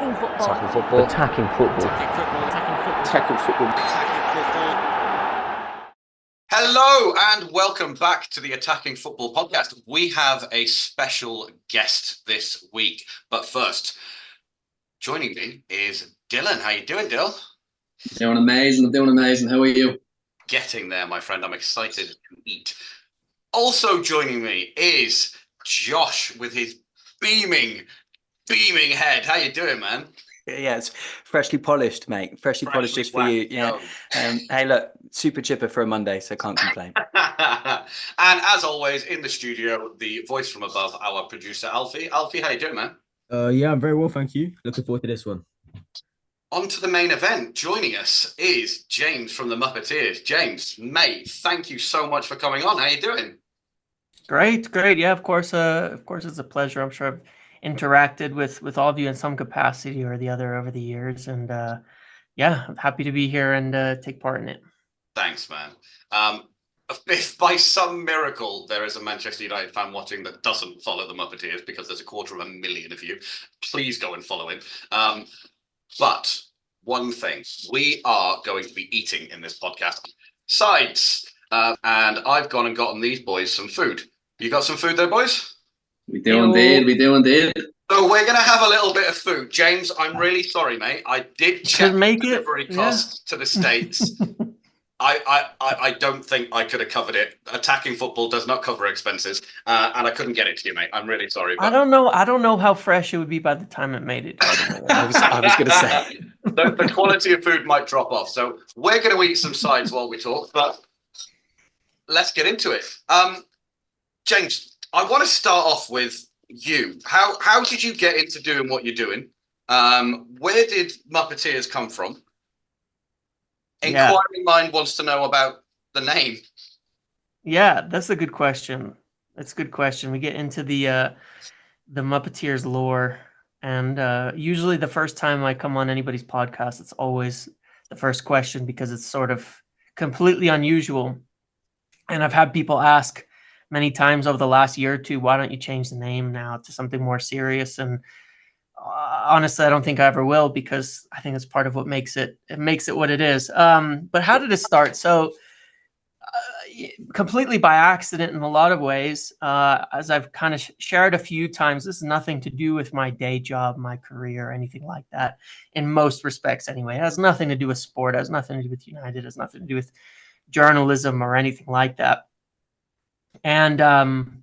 Attacking football. Attacking football. Attacking football. Attacking football. Hello and welcome back to the Attacking Football podcast. We have a special guest this week, but first, joining me is Dylan. How you doing, Dill? Doing amazing. I'm doing amazing. How are you? Getting there, my friend. I'm excited to eat. Also joining me is Josh with his beaming head. How you doing, man? Yeah, it's freshly polished, mate. Freshly polished just for you. Yeah. Hey, look, super chipper for a Monday, so can't complain. And as always, in the studio, the voice from above, our producer, Alfie. Alfie, how you doing, man? Yeah, I'm very well, thank you. Looking forward to this one. On to the main event. Joining us is James from the Muppetiers. James, mate, thank you so much for coming on. How you doing? Great. Yeah, of course, it's a pleasure. I'm sure I've interacted with all of you in some capacity or the other over the years, and yeah, I'm happy to be here and take part in it. Thanks, man. If by some miracle there is a Manchester United fan watching that doesn't follow the Muppetiers, because there's 250,000 of you, please go and follow him. But one thing, we are going to be eating in this podcast. Sides. And I've gone and gotten these boys some food. You got some food there, boys? We do indeed. So we're going to have a little bit of food. James, I'm really sorry, mate. I did check the delivery cost to the States. I don't think I could have covered it. Attacking Football does not cover expenses, and I couldn't get it to you, mate. I'm really sorry. But... I don't know how fresh it would be by the time it made it. I was going to say. The quality of food might drop off. So we're going to eat some sides while we talk, but let's get into it. James, I want to start off with you. How did you get into doing what you're doing? Where did Muppetiers come from? Inquiring mind wants to know about the name. Yeah, that's a good question. That's a good question. We get into the Muppetiers lore, and usually the first time I come on anybody's podcast, it's always the first question because it's sort of completely unusual. And I've had people ask many times over the last year or two, why don't you change the name now to something more serious? And honestly, I don't think I ever will, because I think it's part of what makes it what it is. But how did it start? So completely by accident in a lot of ways, as I've kind of shared a few times, this is nothing to do with my day job, my career, or anything like that. In most respects, anyway, it has nothing to do with sport. It has nothing to do with United. It has nothing to do with journalism or anything like that. And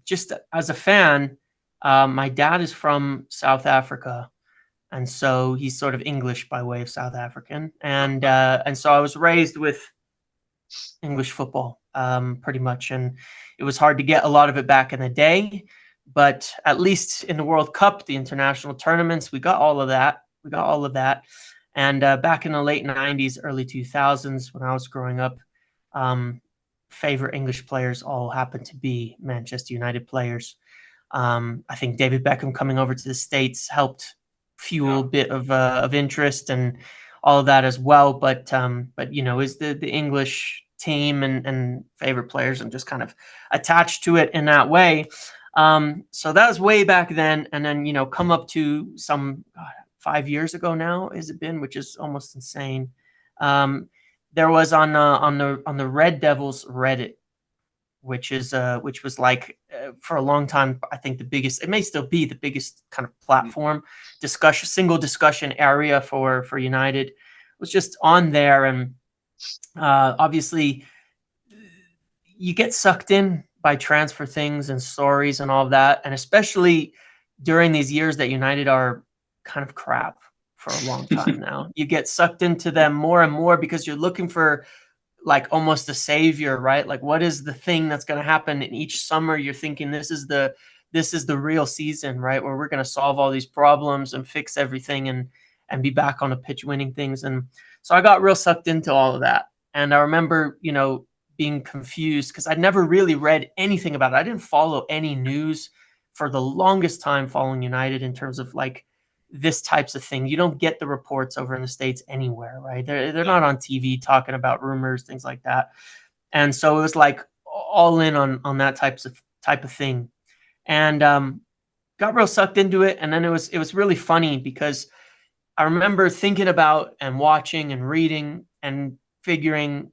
just as a fan, my dad is from South Africa, and so he's sort of English by way of South African, and so I was raised with English football, pretty much, and it was hard to get a lot of it back in the day, but at least in the World Cup, the international tournaments, we got all of that. And back in the late 90s, early 2000s, when I was growing up, favorite English players all happened to be Manchester United players. I think David Beckham coming over to the States helped fuel a bit of interest and all of that as well. But you know, is the English team and favorite players, and just kind of attached to it in that way. So that was way back then. And then, you know, come up to some 5 years ago now, has it been, which is almost insane. There was on the Red Devils Reddit, which was like for a long time, I think the biggest, it may still be the biggest kind of platform single discussion area for United. It was just on there, and obviously you get sucked in by transfer things and stories and all of that, and especially during these years that United are kind of crap for a long time now. You get sucked into them more and more because you're looking for like almost a savior, right? Like, what is the thing that's going to happen in each summer? You're thinking this is the real season, right? Where we're going to solve all these problems and fix everything and be back on the pitch winning things. And so I got real sucked into all of that. And I remember, you know, being confused because I'd never really read anything about it. I didn't follow any news for the longest time following United in terms of like this types of thing. You don't get the reports over in the States anywhere, right? They're not on TV talking about rumors, things like that. And so it was like all in on that type of thing. And got real sucked into it. And then it was really funny because I remember thinking about and watching and reading and figuring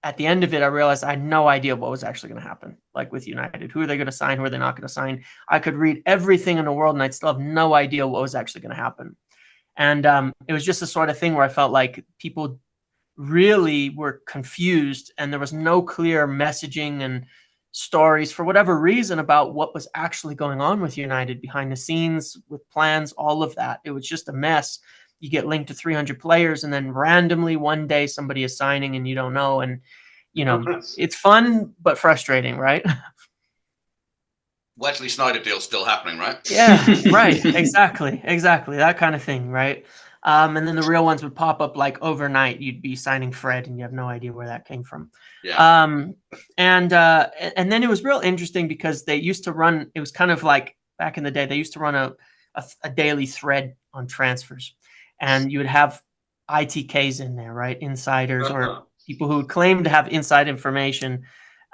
at the end of it, I realized I had no idea what was actually going to happen. Like with United, who are they going to sign? Who are they not going to sign? I could read everything in the world and I'd still have no idea what was actually going to happen. And it was just the sort of thing where I felt like people really were confused and there was no clear messaging and stories for whatever reason about what was actually going on with United behind the scenes with plans, all of that. It was just a mess. You get linked to 300 players and then randomly one day somebody is signing and you don't know. And, you know, it's fun, but frustrating, right? Wesley Sneijder deal's still happening, right? Yeah, right. Exactly. That kind of thing, right? And then the real ones would pop up like overnight. You'd be signing Fred and you have no idea where that came from. Yeah. And then it was real interesting because they used to run, it was kind of like back in the day, they used to run a daily thread on transfers. And you would have ITKs in there, right? Insiders or people who would claim to have inside information.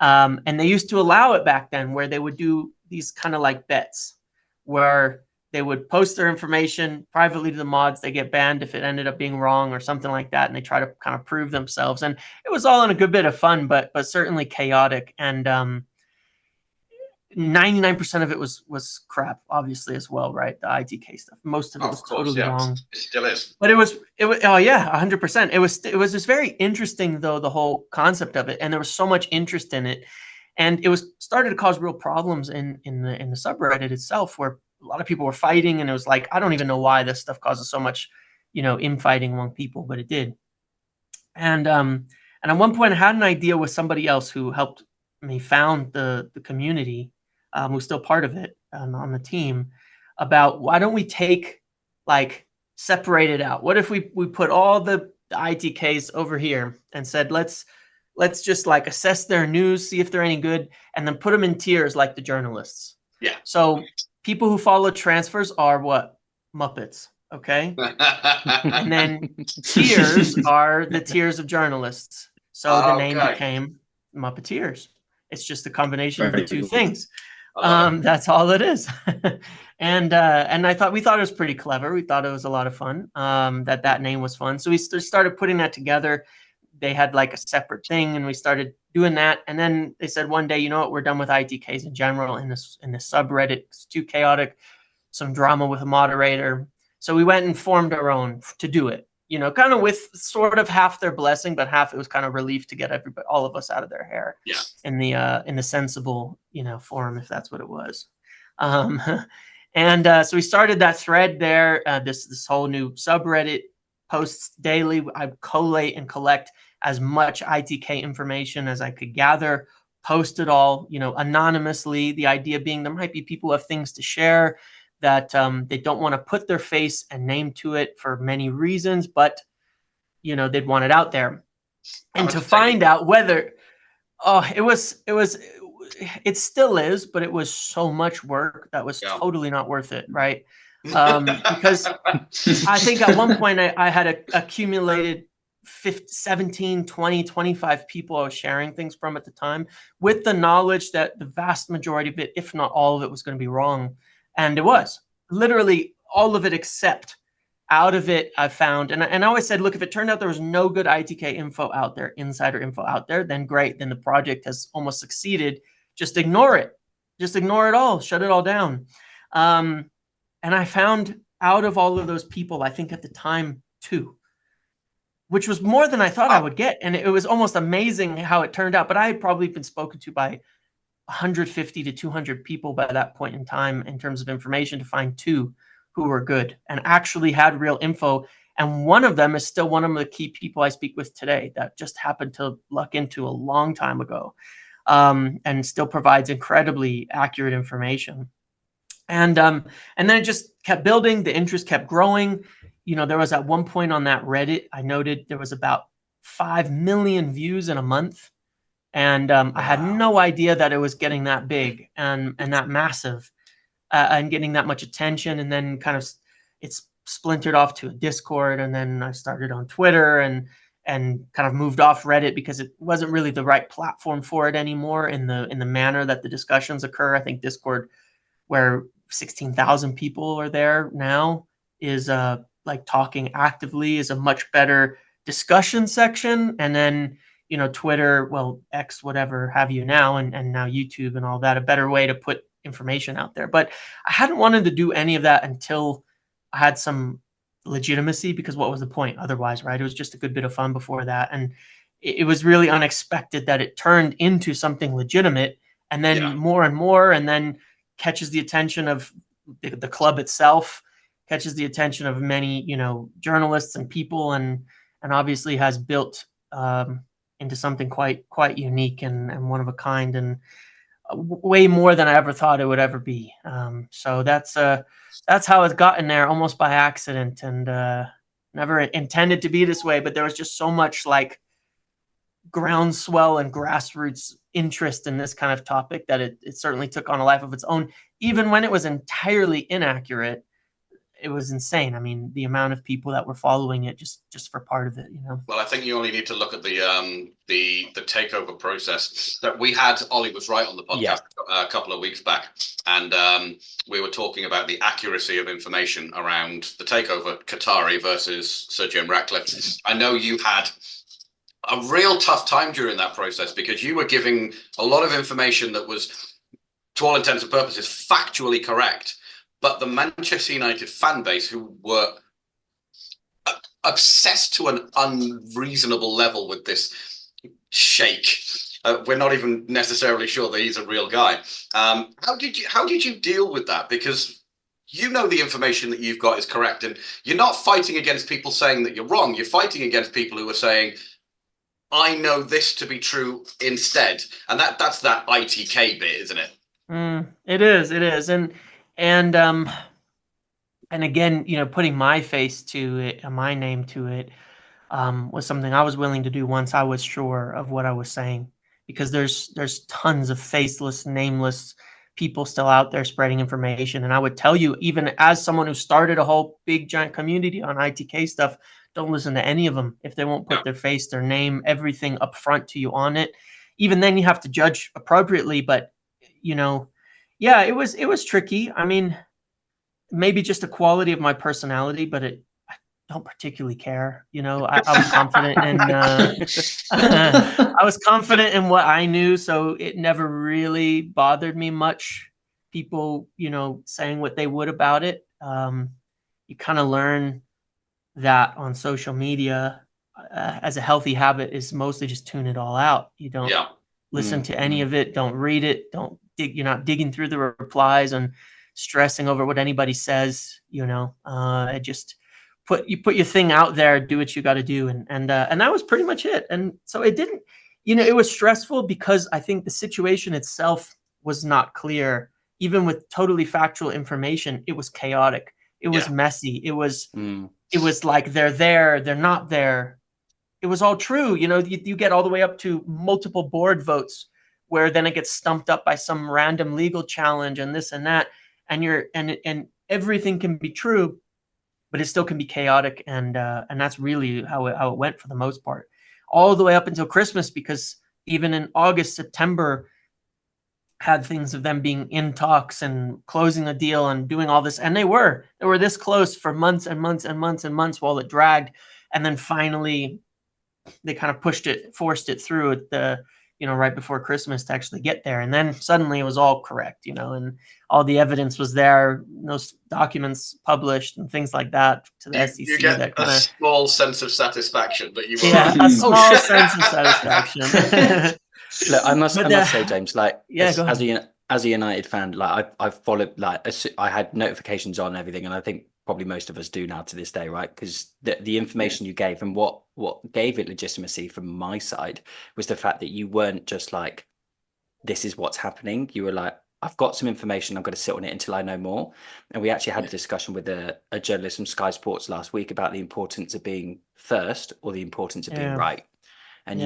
And they used to allow it back then where they would do these kind of like bets where they would post their information privately to the mods. They get banned if it ended up being wrong or something like that. And they try to kind of prove themselves. And it was all in a good bit of fun, but certainly chaotic. And 99% of it was crap, obviously, as well, right? The ITK stuff. Most of it was totally wrong. It still is. But it was oh yeah, 100%. It was just very interesting though, the whole concept of it, and there was so much interest in it, and it was started to cause real problems in the subreddit itself, where a lot of people were fighting, and it was like, I don't even know why this stuff causes so much, infighting among people, but it did. And at one point, I had an idea with somebody else who helped me found the community. Who's still part of it on the team, about why don't we separate it out? What if we put all the ITKs over here and said, let's just assess their news, see if they're any good, and then put them in tiers like the journalists. Yeah. So people who follow transfers are what? Muppets. Okay. And then tiers are the tiers of journalists. So the name became Muppetiers. It's just a combination of the two things. That's all it is. And we thought it was pretty clever. We thought it was a lot of fun. That name was fun. So we started putting that together. They had like a separate thing and we started doing that. And then they said one day, you know what, we're done with ITKs in general in this subreddit. It's too chaotic, some drama with a moderator. So we went and formed our own to do it, kind of with sort of half their blessing, but half it was kind of relief to get all of us out of their hair. Yeah. In the sensible, forum, if that's what it was. So we started that thread there. This whole new subreddit posts daily. I collate and collect as much ITK information as I could gather, post it all, anonymously. The idea being there might be people who have things to share that they don't want to put their face and name to it for many reasons, but they'd want it out there. And to find out whether it still is, but it was so much work that was totally not worth it, right? Because I think at one point I had accumulated 17, 20, 25 people I was sharing things from at the time, with the knowledge that the vast majority of it, if not all of it, was going to be wrong. And it was literally all of it, except out of it I found, and I always said, look, if it turned out there was no good ITK info out there, insider info out there, then great, then the project has almost succeeded. Just ignore it. Just ignore it all. Shut it all down. And I found out of all of those people, I think at the time, 2, which was more than I thought I would get. And it was almost amazing how it turned out. But I had probably been spoken to by 150 to 200 people by that point in time in terms of information to find 2 who were good and actually had real info. And one of them is still one of the key people I speak with today that just happened to luck into a long time ago, and still provides incredibly accurate information. And then it just kept building. The interest kept growing. There was at one point on that Reddit, I noted there was about 5 million views in a month. And I had no idea that it was getting that big and that massive, and getting that much attention. And then kind of it's splintered off to a Discord, and then I started on Twitter and kind of moved off Reddit because it wasn't really the right platform for it anymore in the manner that the discussions occur. I think Discord, where 16,000 people are there now, is like talking actively is a much better discussion section. And then, you know, Twitter, well, X, whatever have you now, and now YouTube and all that, a better way to put information out there. But I hadn't wanted to do any of that until I had some legitimacy, because what was the point otherwise, right? It was just a good bit of fun before that. And it was really unexpected that it turned into something legitimate, and then more and more, and then catches the attention of the club itself, catches the attention of many, you know, journalists and people, and obviously has built into something quite unique and one of a kind, and way more than I ever thought it would ever be. So that's how it's gotten there, almost by accident, and never intended to be this way. But there was just so much like groundswell and grassroots interest in this kind of topic that it certainly took on a life of its own, even when it was entirely inaccurate. It was insane. I mean, the amount of people that were following it just for part of it, you know. Well, I think you only need to look at the takeover process that we had. Ollie was right on the podcast a couple of weeks back, and we were talking about the accuracy of information around the takeover, Qatari versus Sir Jim Ratcliffe. I know you had a real tough time during that process, because you were giving a lot of information that was, to all intents and purposes, factually correct. But the Manchester United fan base, who were obsessed to an unreasonable level with this sheikh, we're not even necessarily sure that he's a real guy. How did you deal with that? Because you know the information that you've got is correct, and you're not fighting against people saying that you're wrong. You're fighting against people who are saying, I know this to be true instead. And that's that ITK bit, isn't it? It is. And again, you know, putting my face to it and my name to it was something I was willing to do once I was sure of what I was saying, because there's tons of faceless, nameless people still out there spreading information. And I would tell you, even as someone who started a whole big giant community on ITK stuff, don't listen to any of them if they won't put their face, their name, everything up front to you on it. Even then you have to judge appropriately. But, you know, yeah, it was tricky. I mean, maybe just a quality of my personality, but I don't particularly care. You know, I was confident in I was confident in what I knew, so it never really bothered me much. People, you know, saying what they would about it. You kind of learn that on social media as a healthy habit is mostly just tune it all out. You don't listen to any of it. Don't read it. You're not digging through the replies and stressing over what anybody says. You know, just put your thing out there, do what you got to do. And that was pretty much it. And so it didn't, you know, it was stressful because I think the situation itself was not clear. Even with totally factual information, it was chaotic. It was messy. It was like they're there, they're not there. It was all true. You know, you get all the way up to multiple board votes where then it gets stumped up by some random legal challenge and this and that. And everything can be true, but it still can be chaotic. And that's really how it went for the most part, all the way up until Christmas, because even in August, September, had things of them being in talks and closing a deal and doing all this. And they were this close for months and months and months and months while it dragged. And then finally they kind of forced it through at the, you know, right before Christmas to actually get there. And then suddenly it was all correct, you know, and all the evidence was there, those documents published and things like that to the SEC. You get that a small sense of satisfaction that you were a small sense of satisfaction. Look, I must say, James, like, as a United fan, like I've followed, like I had notifications on everything, and I think probably most of us do now to this day, right? Because the information you gave and what gave it legitimacy from my side was the fact that you weren't just like, this is what's happening. You were like, I've got some information, I'm going to sit on it until I know more. And we actually had a discussion with a journalist from Sky Sports last week about the importance of being first or the importance of being right. And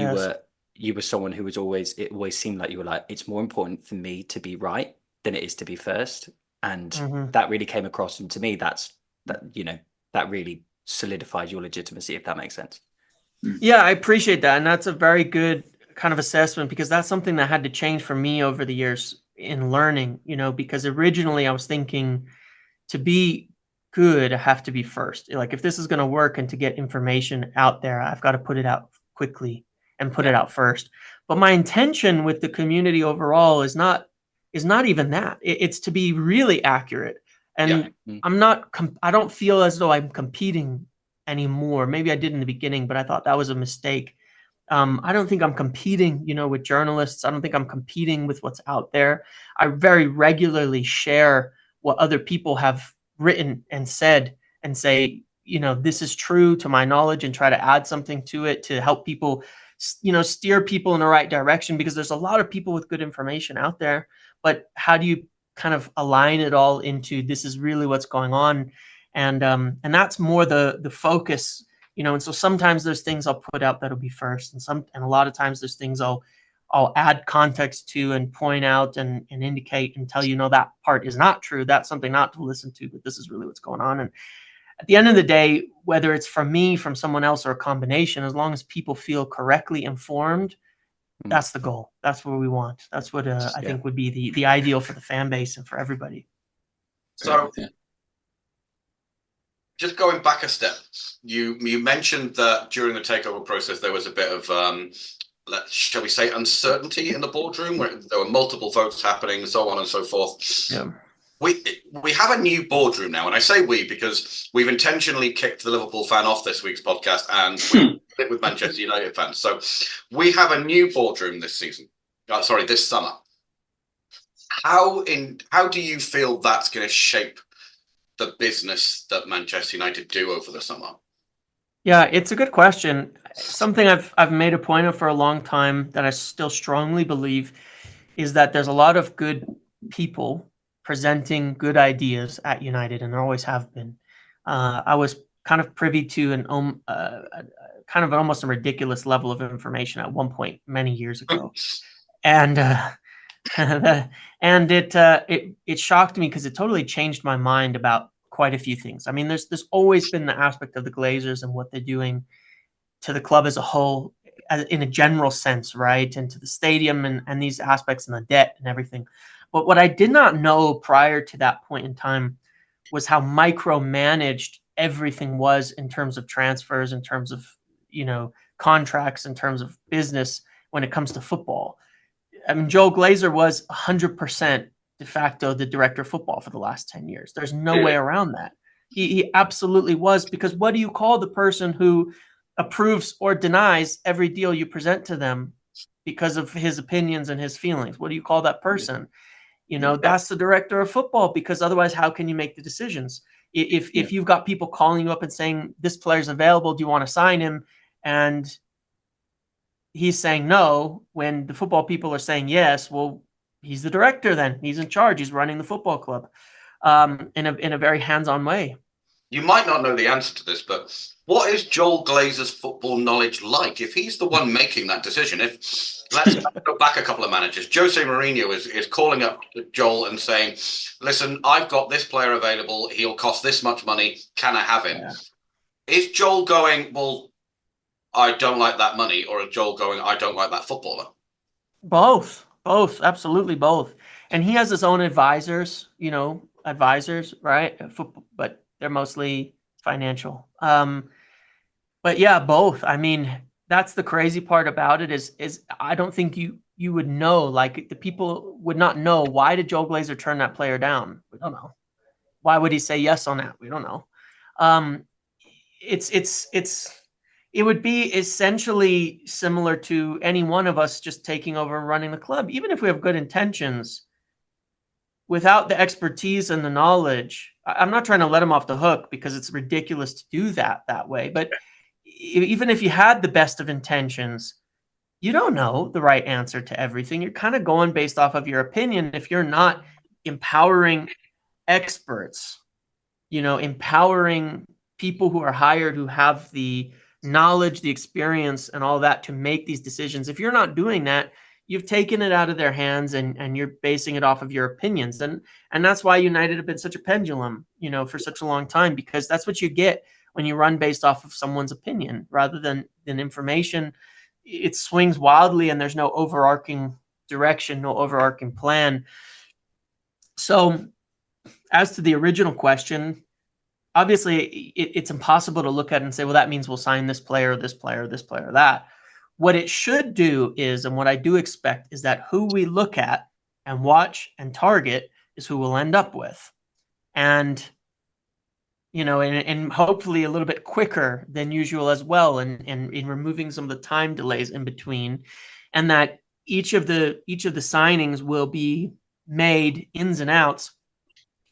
you were someone who was it always seemed like you were like, it's more important for me to be right than it is to be first. And that really came across. And to me, that really solidified your legitimacy, if that makes sense. Yeah, I appreciate that. And that's a very good kind of assessment, because that's something that had to change for me over the years in learning, you know, because originally I was thinking to be good, I have to be first. Like if this is going to work and to get information out there, I've got to put it out quickly and put it out first. But my intention with the community overall is not even that. It's to be really accurate. And I don't feel as though I'm competing anymore. Maybe I did in the beginning, but I thought that was a mistake. I don't think I'm competing, with journalists. I don't think I'm competing with what's out there. I very regularly share what other people have written and said and say, this is true to my knowledge, and try to add something to it to help people, steer people in the right direction, because there's a lot of people with good information out there. But how do you kind of align it all into this is really what's going on? And that's more the focus. And so sometimes there's things I'll put out that'll be first, and a lot of times there's things I'll add context to and point out and indicate and tell that part is not true. That's something not to listen to, but this is really what's going on. And at the end of the day, whether it's from me, from someone else, or a combination, as long as people feel correctly informed, that's the goal. That's what we want. That's what I think would be the ideal for the fan base and for everybody. So, just going back a step, you mentioned that during the takeover process there was a bit of, shall we say, uncertainty in the boardroom, where there were multiple votes happening, so on and so forth. Yeah. We have a new boardroom now, and I say we because we've intentionally kicked the Liverpool fan off this week's podcast, and we did it with Manchester United fans. So we have a new boardroom this season. This summer. How do you feel that's going to shape the business that Manchester United do over the summer? Yeah, it's a good question. Something I've made a point of for a long time that I still strongly believe is that there's a lot of good people presenting good ideas at United, and there always have been. I was kind of privy to kind of almost a ridiculous level of information at one point many years ago, and it shocked me because it totally changed my mind about quite a few things. I mean, there's always been the aspect of the Glazers and what they're doing to the club as a whole, in a general sense, right? And to the stadium and these aspects and the debt and everything. But what I did not know prior to that point in time was how micromanaged everything was in terms of transfers, in terms of, contracts, in terms of business when it comes to football. I mean, Joel Glazer was 100% de facto the director of football for the last 10 years. There's no way around that. He absolutely was, because what do you call the person who approves or denies every deal you present to them because of his opinions and his feelings? What do you call that person? That's the director of football, because otherwise how can you make the decisions? If you've got people calling you up and saying, this player's available, do you want to sign him? And he's saying no, when the football people are saying yes, well, he's the director then. He's in charge. He's running the football club in a very hands-on way. You might not know the answer to this, but what is Joel Glazer's football knowledge like? If he's the one making that decision, let's go back a couple of managers. Jose Mourinho is calling up Joel and saying, listen, I've got this player available. He'll cost this much money. Can I have him? Yeah. Is Joel going, well, I don't like that money? Or is Joel going, I don't like that footballer? Both, absolutely both. And he has his own advisors, right? But they're mostly financial. But yeah, both. I mean, that's the crazy part about it is I don't think you would know, like the people would not know, why did Joel Glazer turn that player down? We don't know. Why would he say yes on that? We don't know. It would be essentially similar to any one of us just taking over and running the club. Even if we have good intentions, without the expertise and the knowledge, I'm not trying to let him off the hook, because it's ridiculous to do that way. But even if you had the best of intentions, you don't know the right answer to everything. You're kind of going based off of your opinion. If you're not empowering experts, empowering people who are hired, who have the knowledge, the experience, and all that to make these decisions. If you're not doing that, you've taken it out of their hands and you're basing it off of your opinions. And that's why United have been such a pendulum, for such a long time, because that's what you get when you run based off of someone's opinion rather than information. It swings wildly and there's no overarching direction, no overarching plan. So as to the original question, obviously it's impossible to look at and say, well, that means we'll sign this player, this player, this player, that. What it should do is, and what I do expect is that who we look at and watch and target is who we'll end up with. And, you know, and hopefully a little bit quicker than usual as well, and in removing some of the time delays in between, and that each of the signings will be made ins and outs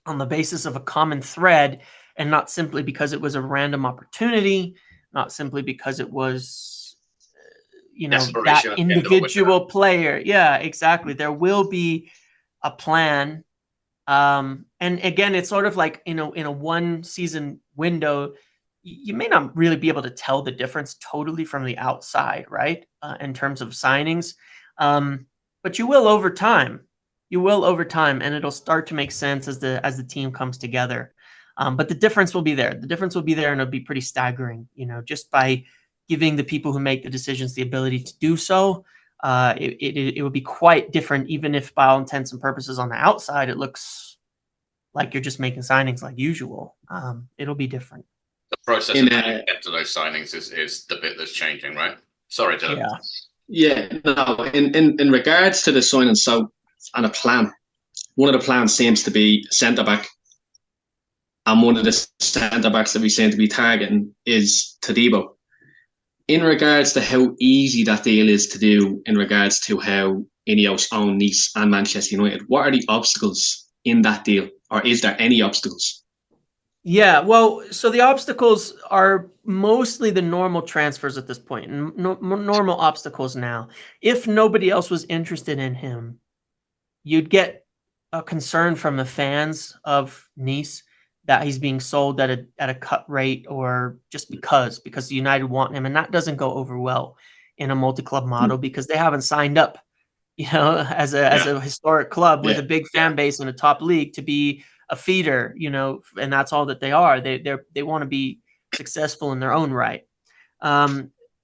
on the basis of a common thread, and not simply because it was a random opportunity, not simply because it was, you know, that individual player. Yeah, exactly. There will be a plan. And again, it's sort of like, you know, in a 1 season window, you may not really be able to tell the difference totally from the outside, right? In terms of signings. But you will over time. You will over time, and it'll start to make sense as the team comes together. But the difference will be there. The difference will be there, and it'll be pretty staggering, you know, just by giving the people who make the decisions the ability to do so. It would be quite different, even if by all intents and purposes on the outside, it looks like you're just making signings like usual. It'll be different. The process of getting to those signings is the bit that's changing, right? Sorry, Dylan. Yeah, no, in regards to the signing, so, and a plan, one of the plans seems to be centre-back, and one of the centre-backs that we seem to be targeting is Todibo. In regards to how easy that deal is to do, in regards to how INEOS own Nice and Manchester United, what are the obstacles in that deal, or is there any obstacles? Yeah, well, so the obstacles are mostly the normal transfers at this point, normal obstacles now. If nobody else was interested in him, you'd get a concern from the fans of Nice that he's being sold at a cut rate, or just because United want him, and that doesn't go over well in a multi-club model because they haven't signed up, you know, as a historic club with a big fan base in a top league to be a feeder, you know, and that's all that they are. They want to be successful in their own right.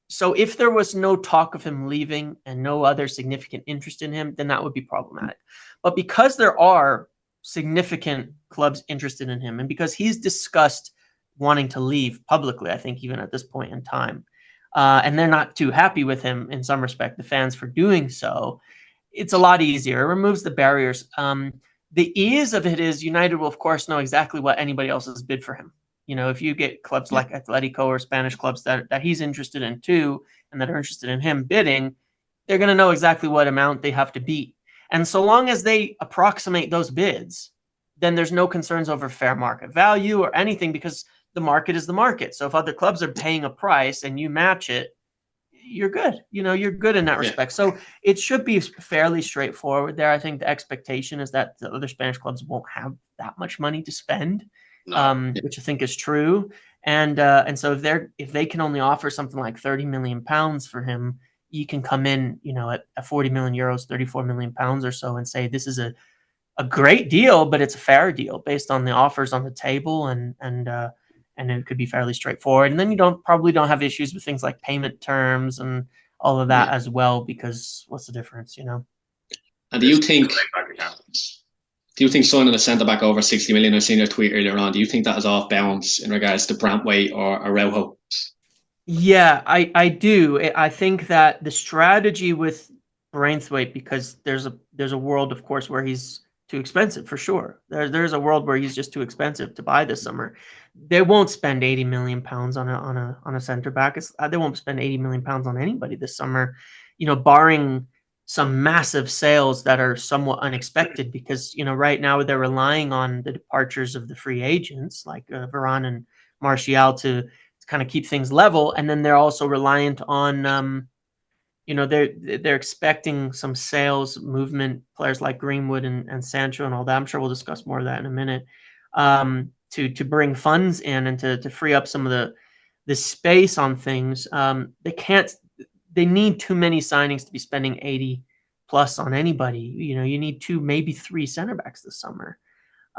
So if there was no talk of him leaving and no other significant interest in him, then that would be problematic. But because there are significant clubs interested in him, and because he's discussed wanting to leave publicly, I think even at this point in time, and they're not too happy with him in some respect, the fans, for doing so, it's a lot easier. It removes the barriers. The ease of it is United will, of course, know exactly what anybody else has bid for him. You know, if you get clubs like Atletico or Spanish clubs that he's interested in too, and that are interested in him bidding, they're going to know exactly what amount they have to beat. And so long as they approximate those bids, then there's no concerns over fair market value or anything, because the market is the market. So if other clubs are paying a price and you match it, you're good. You know, you're good in that respect. So it should be fairly straightforward there. I think the expectation is that the other Spanish clubs won't have that much money to spend, which I think is true. And so if they can only offer something like £30 million for him, you can come in, you know, at 40 million euros, 34 million pounds or so, and say this is a great deal, but it's a fair deal based on the offers on the table, and it could be fairly straightforward. And then you probably don't have issues with things like payment terms and all of that as well, because what's the difference, you know? And do you think signing a centre back over 60 million, I've seen your tweet earlier on, do you think that is off balance in regards to Brantwaite or Araujo? Yeah, I do. I think that the strategy with Braithwaite, because there's a world, of course, where he's too expensive for sure. There's a world where he's just too expensive to buy this summer. They won't spend 80 million pounds on a centre back. They won't spend 80 million pounds on anybody this summer, you know, barring some massive sales that are somewhat unexpected, because, you know, right now they're relying on the departures of the free agents like Varane and Martial to kind of keep things level, and then they're also reliant on you know, they're expecting some sales movement, players like Greenwood and Sancho and all that. I'm sure we'll discuss more of that in a minute, to bring funds in and to free up some of the space on things. They need too many signings to be spending 80 plus on anybody. You know, you need 2, maybe 3 center backs this summer.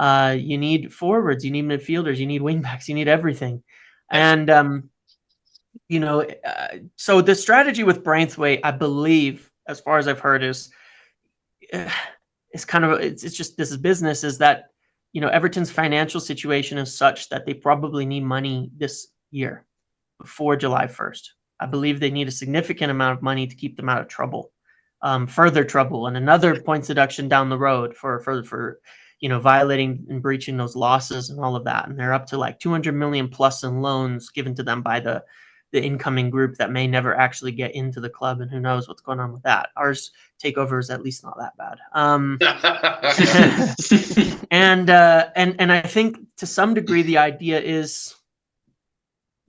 You need forwards, you need midfielders, you need wing backs, you need everything. And, you know, so the strategy with Braithwaite, I believe, as far as I've heard, is kind of, it's just, this is business, is that Everton's financial situation is such that they probably need money this year before July 1st. I believe they need a significant amount of money to keep them out of trouble, further trouble, and another points deduction down the road for violating and breaching those losses and all of that. And they're up to like 200 million plus in loans given to them by the incoming group that may never actually get into the club, and who knows what's going on with that. Ours takeover is at least not that bad. And I think to some degree the idea is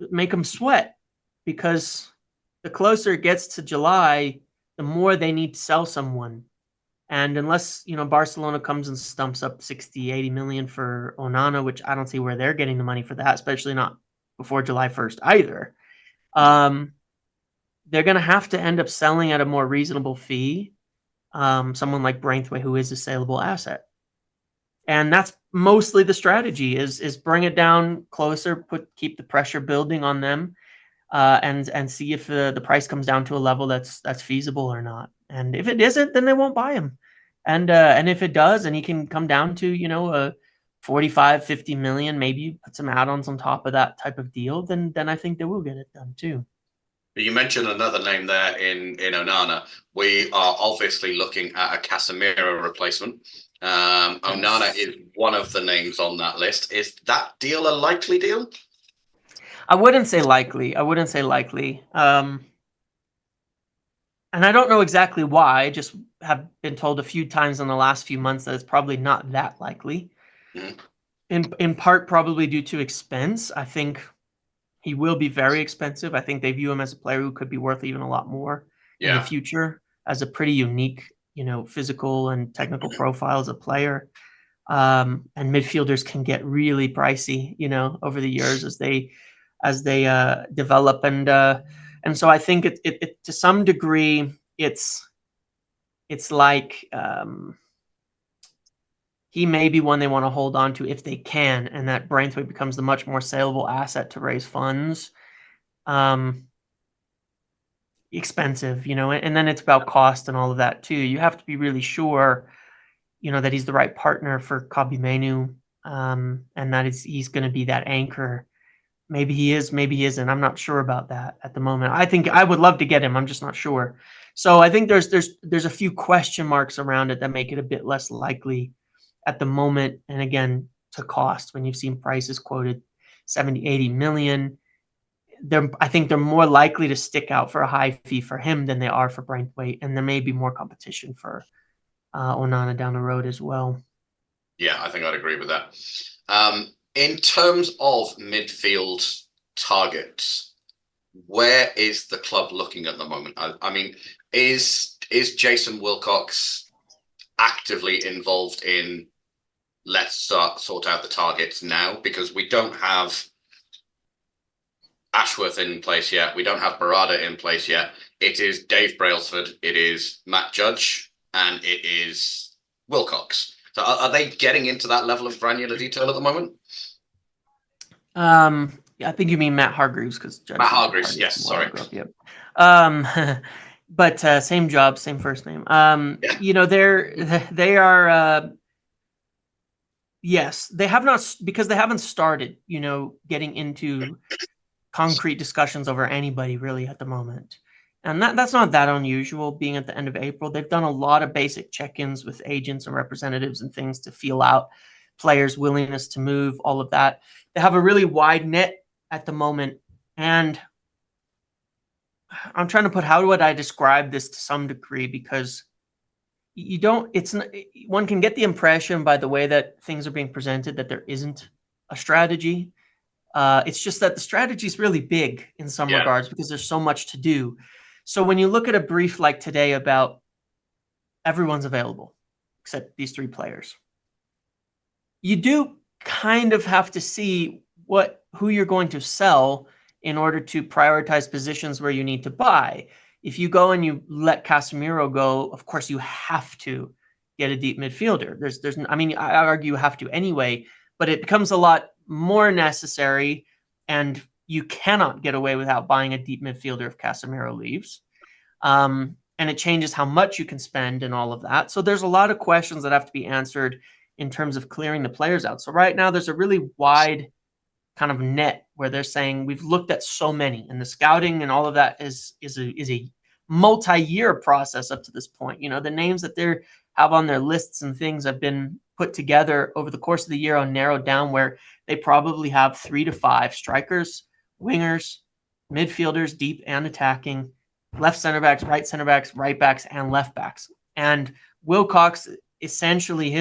make them sweat, because the closer it gets to July, the more they need to sell someone. And unless, Barcelona comes and stumps up 60, 80 million for Onana, which I don't see where they're getting the money for that, especially not before July 1st either. They're going to have to end up selling at a more reasonable fee. Someone like Braithwaite, who is a saleable asset. And that's mostly the strategy is bring it down closer, keep the pressure building on them, and see if the price comes down to a level that's feasible or not. And if it isn't, then they won't buy him. And if it does, and he can come down to, a 45, 50 million, maybe put some add-ons on top of that type of deal, then I think they will get it done too. You mentioned another name there in Onana. We are obviously looking at a Casemiro replacement. Onana is one of the names on that list. Is that deal a likely deal? I wouldn't say likely. And I don't know exactly why. I just have been told a few times in the last few months that it's probably not that likely. Mm-hmm. In part, probably due to expense. I think he will be very expensive. I think they view him as a player who could be worth even a lot more in the future, as a pretty unique, physical and technical profile as a player. And midfielders can get really pricey, over the years as they develop. And so I think it to some degree, it's like he may be one they want to hold on to if they can, and that Braithwaite becomes the much more saleable asset to raise funds. Expensive, and then it's about cost and all of that too. You have to be really sure, that he's the right partner for Xabi Alonso, and that he's going to be that anchor. Maybe he is, maybe he isn't. I'm not sure about that at the moment. I think I would love to get him. I'm just not sure. So I think there's a few question marks around it that make it a bit less likely at the moment. And again, to cost, when you've seen prices quoted 70, 80 million, I think they're more likely to stick out for a high fee for him than they are for Braithwaite. And there may be more competition for Onana down the road as well. Yeah, I think I'd agree with that. In terms of midfield targets, where is the club looking at the moment? I mean, is Jason Wilcox actively involved in let's sort out the targets now? Because we don't have Ashworth in place yet. We don't have Berrada in place yet. It is Dave Brailsford, it is Matt Judge, and it is Wilcox. So are they getting into that level of granular detail at the moment? I think you mean Matt Hargreaves, because Matt Hargreaves, yes, sorry. Yep. But same job, same first name. They are. Yes, they have not, because they haven't started, getting into concrete discussions over anybody really at the moment. And that's not that unusual, being at the end of April. They've done a lot of basic check-ins with agents and representatives and things to feel out players' willingness to move, all of that. They have a really wide net at the moment. And I'm trying to how would I describe this to some degree? Because one can get the impression by the way that things are being presented that there isn't a strategy. It's just that the strategy is really big in some regards because there's so much to do. So when you look at a brief like today about everyone's available except these three players, you do kind of have to see who you're going to sell in order to prioritize positions where you need to buy. If you go and you let Casemiro go, of course you have to get a deep midfielder. I argue you have to anyway, but it becomes a lot more necessary, and you cannot get away without buying a deep midfielder if Casemiro leaves. And it changes how much you can spend and all of that. So there's a lot of questions that have to be answered in terms of clearing the players out. So right now there's a really wide kind of net where they're saying we've looked at so many, and the scouting and all of that is a multi-year process up to this point. You know, the names that they have on their lists and things have been put together over the course of the year and narrowed down where they probably have 3 to 5 strikers, wingers, midfielders, deep and attacking, left center backs, right backs, and left backs. And Wilcox, essentially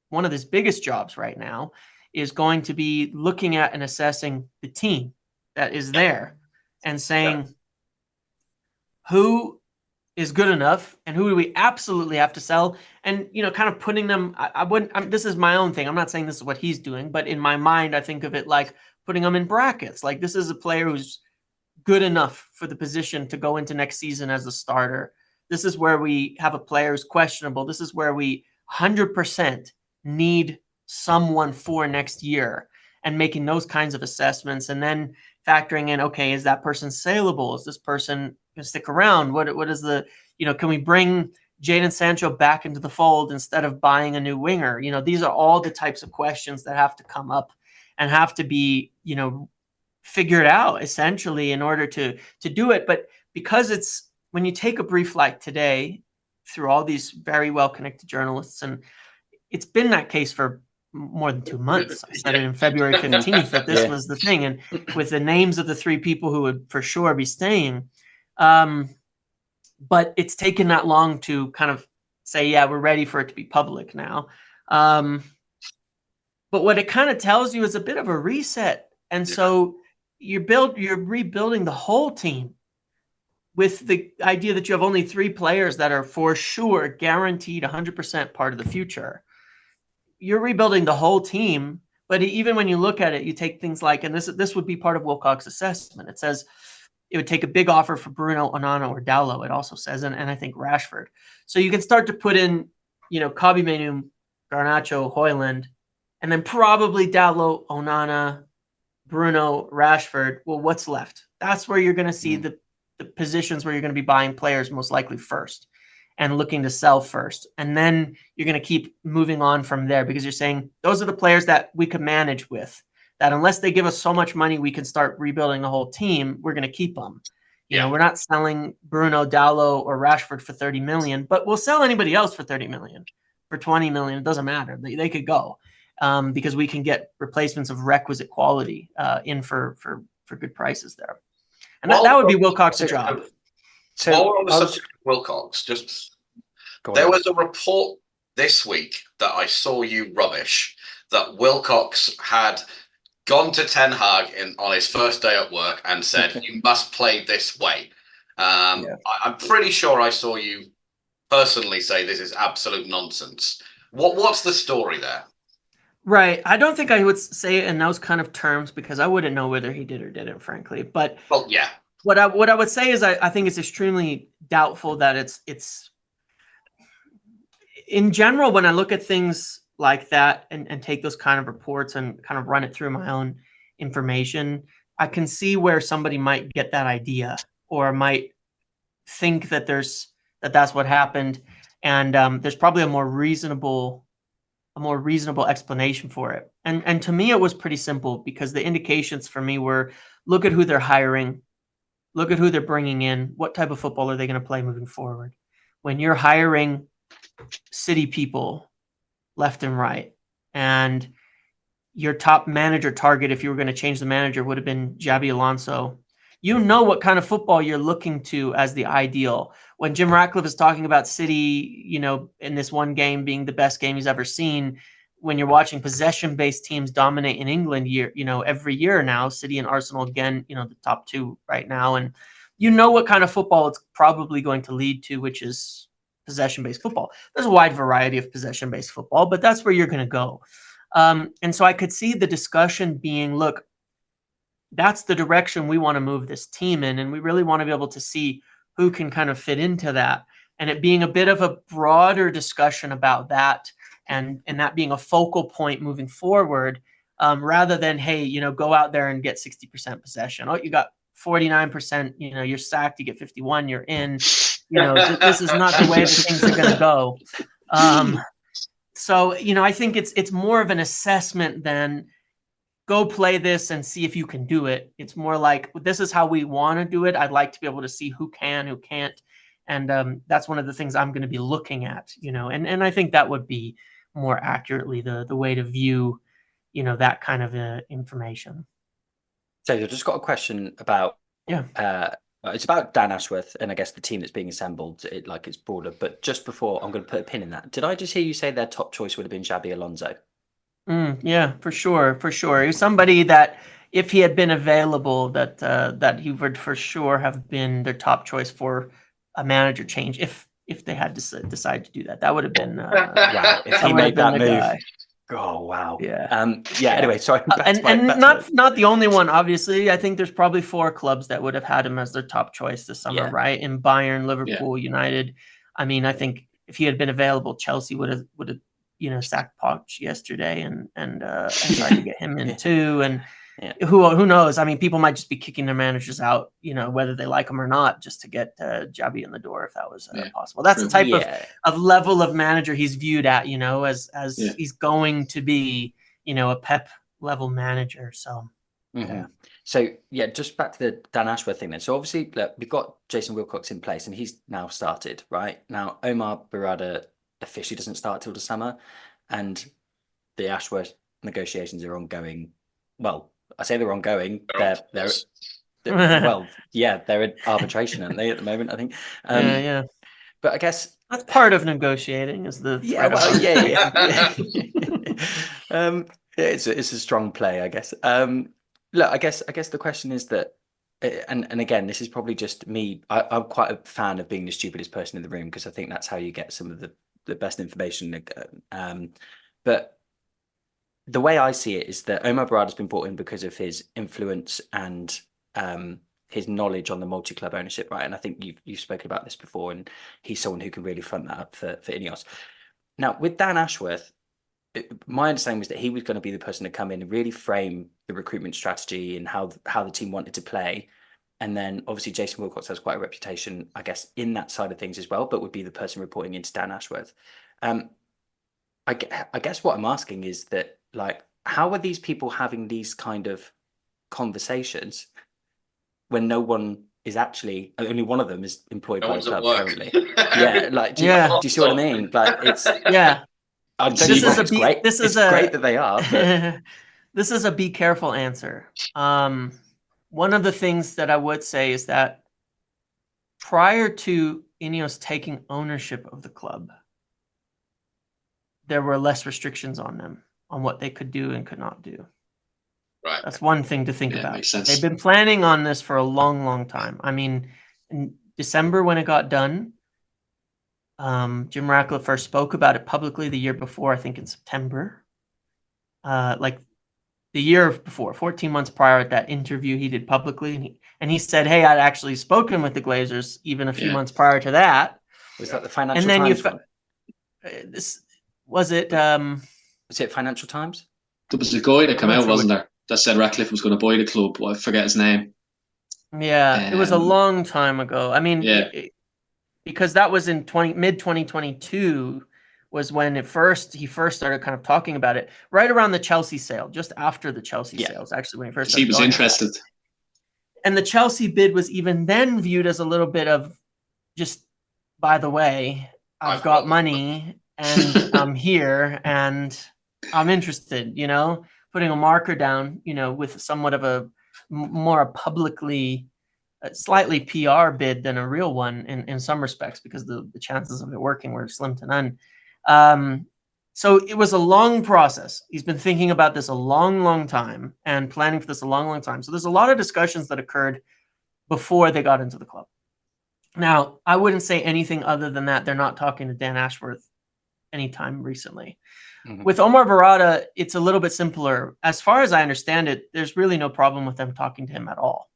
one of his biggest jobs right now is going to be looking at and assessing the team that is there and saying who is good enough and who do we absolutely have to sell, and, you know, kind of putting them, this is my own thing. I'm not saying this is what he's doing, but in my mind, I think of it like putting them in brackets. Like, this is a player who's good enough for the position to go into next season as a starter. This is where we have a player who's questionable. This is where we 100% need someone for next year, and making those kinds of assessments, and then factoring in, okay, is that person saleable? Is this person going to stick around? What is the, you know, can we bring Jadon Sancho back into the fold instead of buying a new winger? You know, these are all the types of questions that have to come up and have to be, you know, figured out essentially in order to do it. But because it's, when you take a brief like today through all these very well-connected journalists, and it's been that case for more than 2 months. I said it in February 15th that this was the thing, and with the names of the 3 people who would for sure be staying. But it's taken that long to kind of say, yeah, we're ready for it to be public now. But what it kind of tells you is a bit of a reset. And so you're rebuilding the whole team with the idea that you have only 3 players that are for sure guaranteed 100% part of the future. You're rebuilding the whole team, but even when you look at it, you take things like, and this would be part of Wilcox's assessment. It says it would take a big offer for Bruno, Onana, or Dalot. It also says, and I think Rashford. So you can start to put in, you know, Kobbie Mainoo, Garnacho, Højlund, and then probably Dalot, Onana, Bruno, Rashford. Well, what's left? That's where you're going to see the positions where you're going to be buying players most likely first, and looking to sell first. And then you're going to keep moving on from there, because you're saying those are the players that we can manage with, that unless they give us so much money, we can start rebuilding the whole team. We're going to keep them. You know, we're not selling Bruno, Dalot, or Rashford for 30 million, but we'll sell anybody else for 30 million, for 20 million. It doesn't matter. They could go because we can get replacements of requisite quality in for good prices there. And that would be Wilcox's job. So while we're on the subject of Wilcox, there was a report this week that I saw you rubbish, that Wilcox had gone to Ten Hag on his first day at work and said, you must play this way. I'm pretty sure I saw you personally say this is absolute nonsense. What's the story there? Right. I don't think I would say it in those kind of terms, because I wouldn't know whether he did or didn't, frankly. But what I would say is I think it's extremely doubtful that it's in general, when I look at things like that and take those kind of reports and kind of run it through my own information, I can see where somebody might get that idea or might think that that's what happened. And there's probably a more reasonable explanation for it. And to me, it was pretty simple, because the indications for me were, look at who they're hiring, look at who they're bringing in, what type of football are they going to play moving forward. When you're hiring city people left and right, and your top manager target, if you were going to change the manager, would have been Xabi Alonso, you know what kind of football you're looking to as the ideal. When Jim Ratcliffe is talking about City, you know, in this one game being the best game he's ever seen, when you're watching possession-based teams dominate in England every year now, City and Arsenal, again, you know, the top 2 right now, and you know what kind of football it's probably going to lead to, which is possession-based football. There's a wide variety of possession-based football, but that's where you're going to go. And so I could see the discussion being, look, that's the direction we want to move this team in, and we really want to be able to see who can kind of fit into that, and it being a bit of a broader discussion about that, and that being a focal point moving forward, rather than, hey, you know, go out there and get 60% possession. Oh, you got 49%, you know, you're sacked, you get 51, you're in. You know, this is not the way that things are going to go. So, I think it's more of an assessment than go play this and see if you can do it. It's more like, this is how we want to do it. I'd like to be able to see who can, who can't. And that's one of the things I'm going to be looking at, and I think that would be more accurately the way to view, that kind of information. So I've just got a question about, it's about Dan Ashworth and I guess the team that's being assembled, it's broader, but just before, I'm going to put a pin in that. Did I just hear you say their top choice would have been Xabi Alonso? Yeah, for sure. He was somebody that, if he had been available, that he would for sure have been their top choice for a manager change if they had to decide to do that. That would have been wow. If he made that move. Guy. Oh wow. Yeah. Anyway, sorry. Not the only one, obviously. I think there's probably 4 clubs that would have had him as their top choice this summer, right? In Bayern, Liverpool, United. I mean, I think if he had been available, Chelsea would have sacked Poch yesterday and tried to get him in too. And who knows? I mean, people might just be kicking their managers out, whether they like them or not, just to get Xabi in the door if that was possible. That's the type of level of manager he's viewed at, as he's going to be, a Pep level manager. So, So just back to the Dan Ashworth thing then. So obviously, look, we've got Jason Wilcox in place and he's now started, right? Now, Omar Berrada officially doesn't start till the summer, and the Ashworth negotiations are ongoing. Well, I say they're ongoing. They're in arbitration, aren't they, at the moment? I think. But I guess that's part of negotiating. Is the it's a strong play, I guess. Look, I guess the question is that, and again, this is probably just me. I'm quite a fan of being the stupidest person in the room because I think that's how you get some of the best information. But the way I see it is that Omar Berrada's been brought in because of his influence and his knowledge on the multi-club ownership, right? And I think you've spoken about this before, and he's someone who can really front that up for INEOS. Now, with Dan Ashworth, my understanding was that he was going to be the person to come in and really frame the recruitment strategy and how the team wanted to play. And then obviously Jason Wilcox has quite a reputation, I guess, in that side of things as well, but would be the person reporting into Dan Ashworth. I guess what I'm asking is that, how are these people having these kind of conversations when no one is actually, only one of them is employed by the club currently? Do you see what I mean? It's it's great. It's great that they are. But... This is a be careful answer. One of the things that I would say is that prior to INEOS taking ownership of the club, there were less restrictions on them on what they could do and could not do. Right. That's one thing to think about. Makes sense. They've been planning on this for a long, long time. I mean, in December when it got done, Jim Ratcliffe first spoke about it publicly the year before, I think in September. The year before, 14 months prior, at that interview he did publicly, and he said, "Hey, I'd actually spoken with the Glazers even a few months prior to that." Was that the Financial Times one? Was it Financial Times? There was a guy that came out, wasn't there, that said Ratcliffe was going to buy the club. I forget his name. Yeah, it was a long time ago. I mean, because that was in mid 2022. Was when he first started kind of talking about it, right around the Chelsea sale, just after the Chelsea sales, actually, when he first started. He was interested. And the Chelsea bid was even then viewed as a little bit of just, by the way, I've got money and I'm here and I'm interested, putting a marker down, with somewhat of a more publicly, slightly PR bid than a real one in some respects, because the chances of it working were slim to none. So it was a long process. He's been thinking about this a long, long time and planning for this a long, long time. So there's a lot of discussions that occurred before they got into the club. Now, I wouldn't say anything other than that they're not talking to Dan Ashworth anytime recently. Mm-hmm. With Omar Berrada, it's a little bit simpler. As far as I understand it, there's really no problem with them talking to him at all.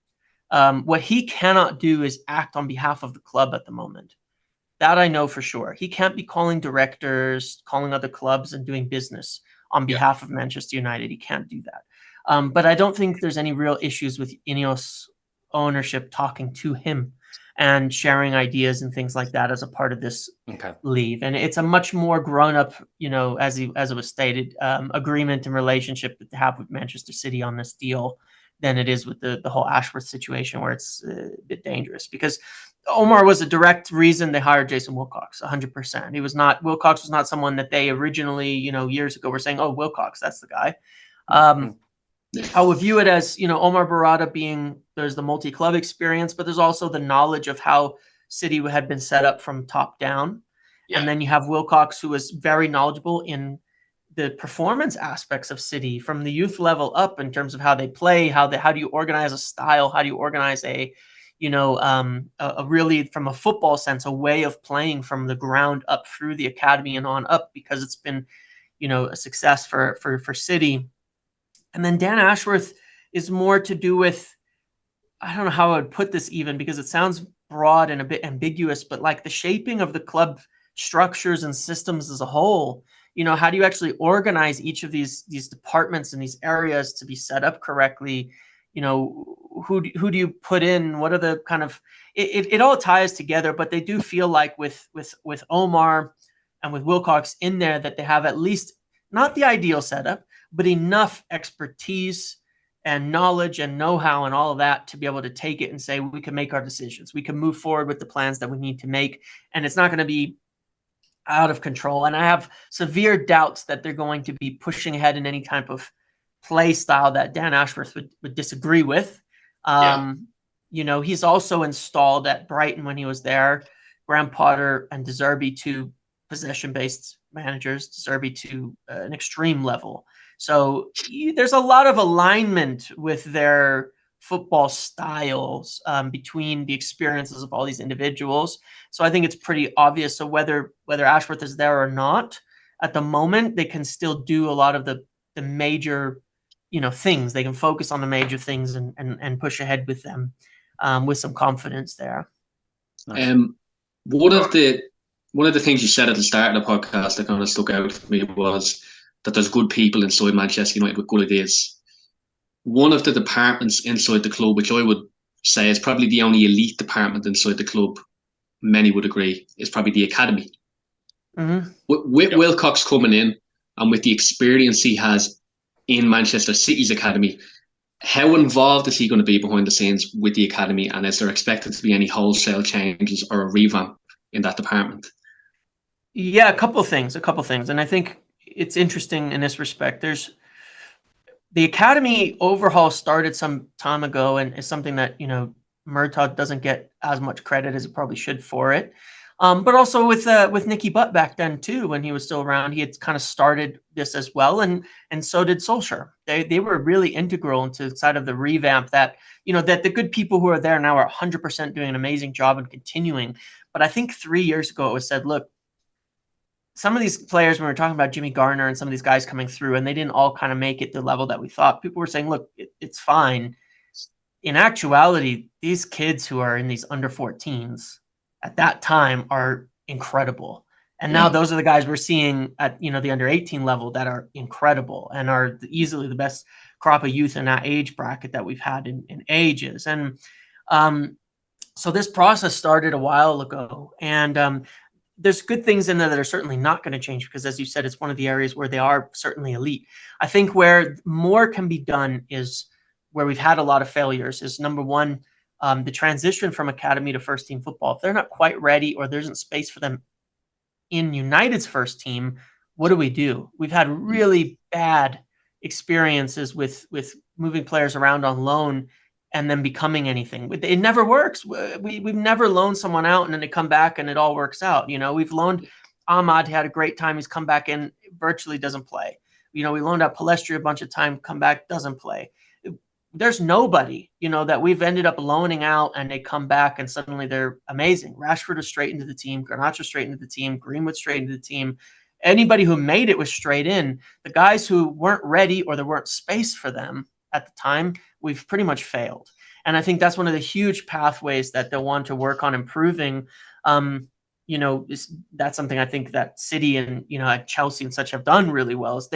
What he cannot do is act on behalf of the club at the moment. That I know for sure. He can't be calling directors, calling other clubs and doing business on behalf of Manchester United. He can't do that. But I don't think there's any real issues with INEOS ownership talking to him. and sharing ideas and things like that as a part of this leave. And it's a much more grown up, as it was stated, agreement and relationship to have with Manchester City on this deal than it is with the whole Ashworth situation, where it's a bit dangerous, because Omar was a direct reason they hired Jason Wilcox, 100%. Wilcox was not someone that they originally, years ago were saying, oh, Wilcox, that's the guy. I would view it as, Omar Berrada there's the multi-club experience, but there's also the knowledge of how City had been set up from top down. Yeah. And then you have Wilcox, who is very knowledgeable in the performance aspects of City from the youth level up, in terms of how they play, how do you organize a style, how do you organize a really, from a football sense, a way of playing from the ground up through the academy and on up, because it's been, a success for City. And then Dan Ashworth is more to do with, I don't know how I would put this even, because it sounds broad and a bit ambiguous, but like the shaping of the club structures and systems as a whole. How do you actually organize each of these departments and these areas to be set up correctly? Who do you put in? What are the kind of, it all ties together, but they do feel like with Omar and with Wilcox in there, that they have at least not the ideal setup, but enough expertise and knowledge and know-how and all of that to be able to take it and say, we can make our decisions. We can move forward with the plans that we need to make. And it's not going to be out of control. And I have severe doubts that they're going to be pushing ahead in any type of play style that Dan Ashworth would disagree with. He's also installed at Brighton when he was there, Graham Potter and De Zerbi, two possession-based managers, De Zerbi to an extreme level. So there's a lot of alignment with their football styles between the experiences of all these individuals. So I think it's pretty obvious. So whether Ashworth is there or not, at the moment, they can still do a lot of the major, things. They can focus on the major things and push ahead with them with some confidence there. Nice. One of the things you said at the start of the podcast that kind of stuck out for me was that there's good people inside Manchester United with good ideas. One of the departments inside the club, which I would say is probably the only elite department inside the club, many would agree, is probably the academy. Mm-hmm. With Wilcox coming in, and with the experience he has in Manchester City's academy, how involved is he going to be behind the scenes with the academy? And is there expected to be any wholesale changes or a revamp in that department? Yeah, a couple of things. And I think it's interesting in this respect. There's the academy overhaul started some time ago, and is something that, Murtaugh doesn't get as much credit as it probably should for it. But also with Nicky Butt back then too, when he was still around, he had kind of started this as well, and so did Solskjaer. They were really integral into the side of the revamp that, that the good people who are there now are 100% doing an amazing job and continuing. But I think 3 years ago it was said, look, some of these players, when we were talking about Jimmy Garner and some of these guys coming through, and they didn't all kind of make it the level that we thought. People were saying, look, it's fine. In actuality, these kids who are in these under 14s at that time are incredible. And now those are the guys we're seeing at, the under 18 level that are incredible and are easily the best crop of youth in that age bracket that we've had in ages. And so this process started a while ago, and there's good things in there that are certainly not going to change, because, as you said, it's one of the areas where they are certainly elite. I think where more can be done is where we've had a lot of failures is, number one, the transition from academy to first team football. If they're not quite ready, or there isn't space for them in United's first team, what do? We've had really bad experiences with moving players around on loan and then becoming anything. It never works. We've never loaned someone out and then they come back and it all works out. We've loaned Ahmad, had a great time. He's come back in, virtually doesn't play. We loaned out Palestri a bunch of time, come back, doesn't play. There's nobody, that we've ended up loaning out and they come back and suddenly they're amazing. Rashford was straight into the team. Garnacho straight into the team. Greenwood straight into the team. Anybody who made it was straight in. The guys who weren't ready or there weren't space for them at the time, we've pretty much failed. And I think that's one of the huge pathways that they'll want to work on improving. That's something I think that City and, at Chelsea and such have done really well, is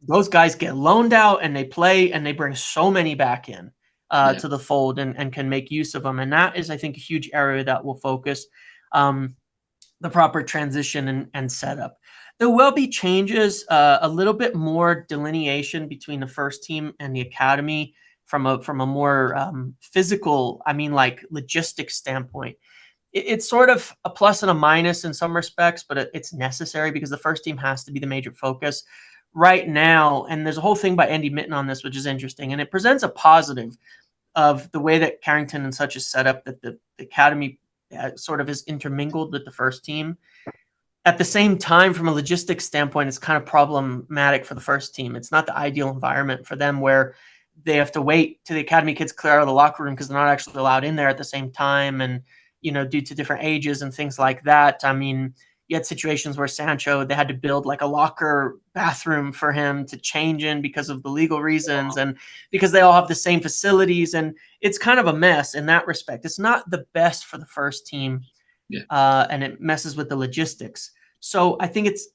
those guys get loaned out and they play and they bring so many back in. to the fold and can make use of them. And that is, I think, a huge area that will focus the proper transition and setup. There will be changes, a little bit more delineation between the first team and the academy from a more physical, like logistics standpoint. It's sort of a plus and a minus in some respects, but it's necessary because the first team has to be the major focus right now. And there's a whole thing by Andy Mitten on this, which is interesting. And it presents a positive of the way that Carrington and such is set up, that the academy sort of is intermingled with the first team. At the same time, from a logistics standpoint, it's kind of problematic for the first team. It's not the ideal environment for them, where they have to wait till the academy kids clear out of the locker room because they're not actually allowed in there at the same time. And, due to different ages and things like that. You had situations where Sancho, they had to build like a locker bathroom for him to change in because of the legal reasons and because they all have the same facilities. And it's kind of a mess in that respect. It's not the best for the first team. And it messes with the logistics. So I think it's,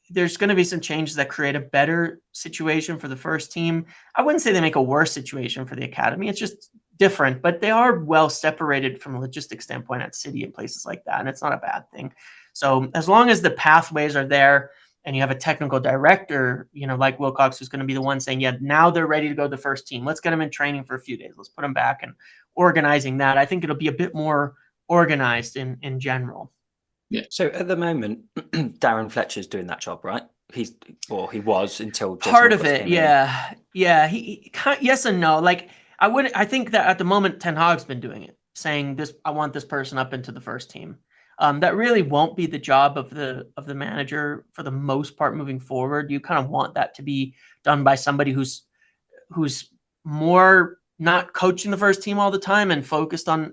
there's going to be some changes that create a better situation for the first team. I wouldn't say they make a worse situation for the academy. It's just different, but they are well separated from a logistics standpoint at City and places like that. And it's not a bad thing. So as long as the pathways are there and you have a technical director, like Wilcox, who's going to be the one saying, yeah, now they're ready to go to the first team. Let's get them in training for a few days. Let's put them back and organizing that. I think it'll be a bit more organized in general. Yeah. So at the moment, Darren Fletcher's doing that job, right? He was until part of it. Yeah. He yes and no. I think that at the moment Ten Hag's been doing it, saying this. I want this person up into the first team. That really won't be the job of the manager for the most part moving forward. You kind of want that to be done by somebody who's more not coaching the first team all the time and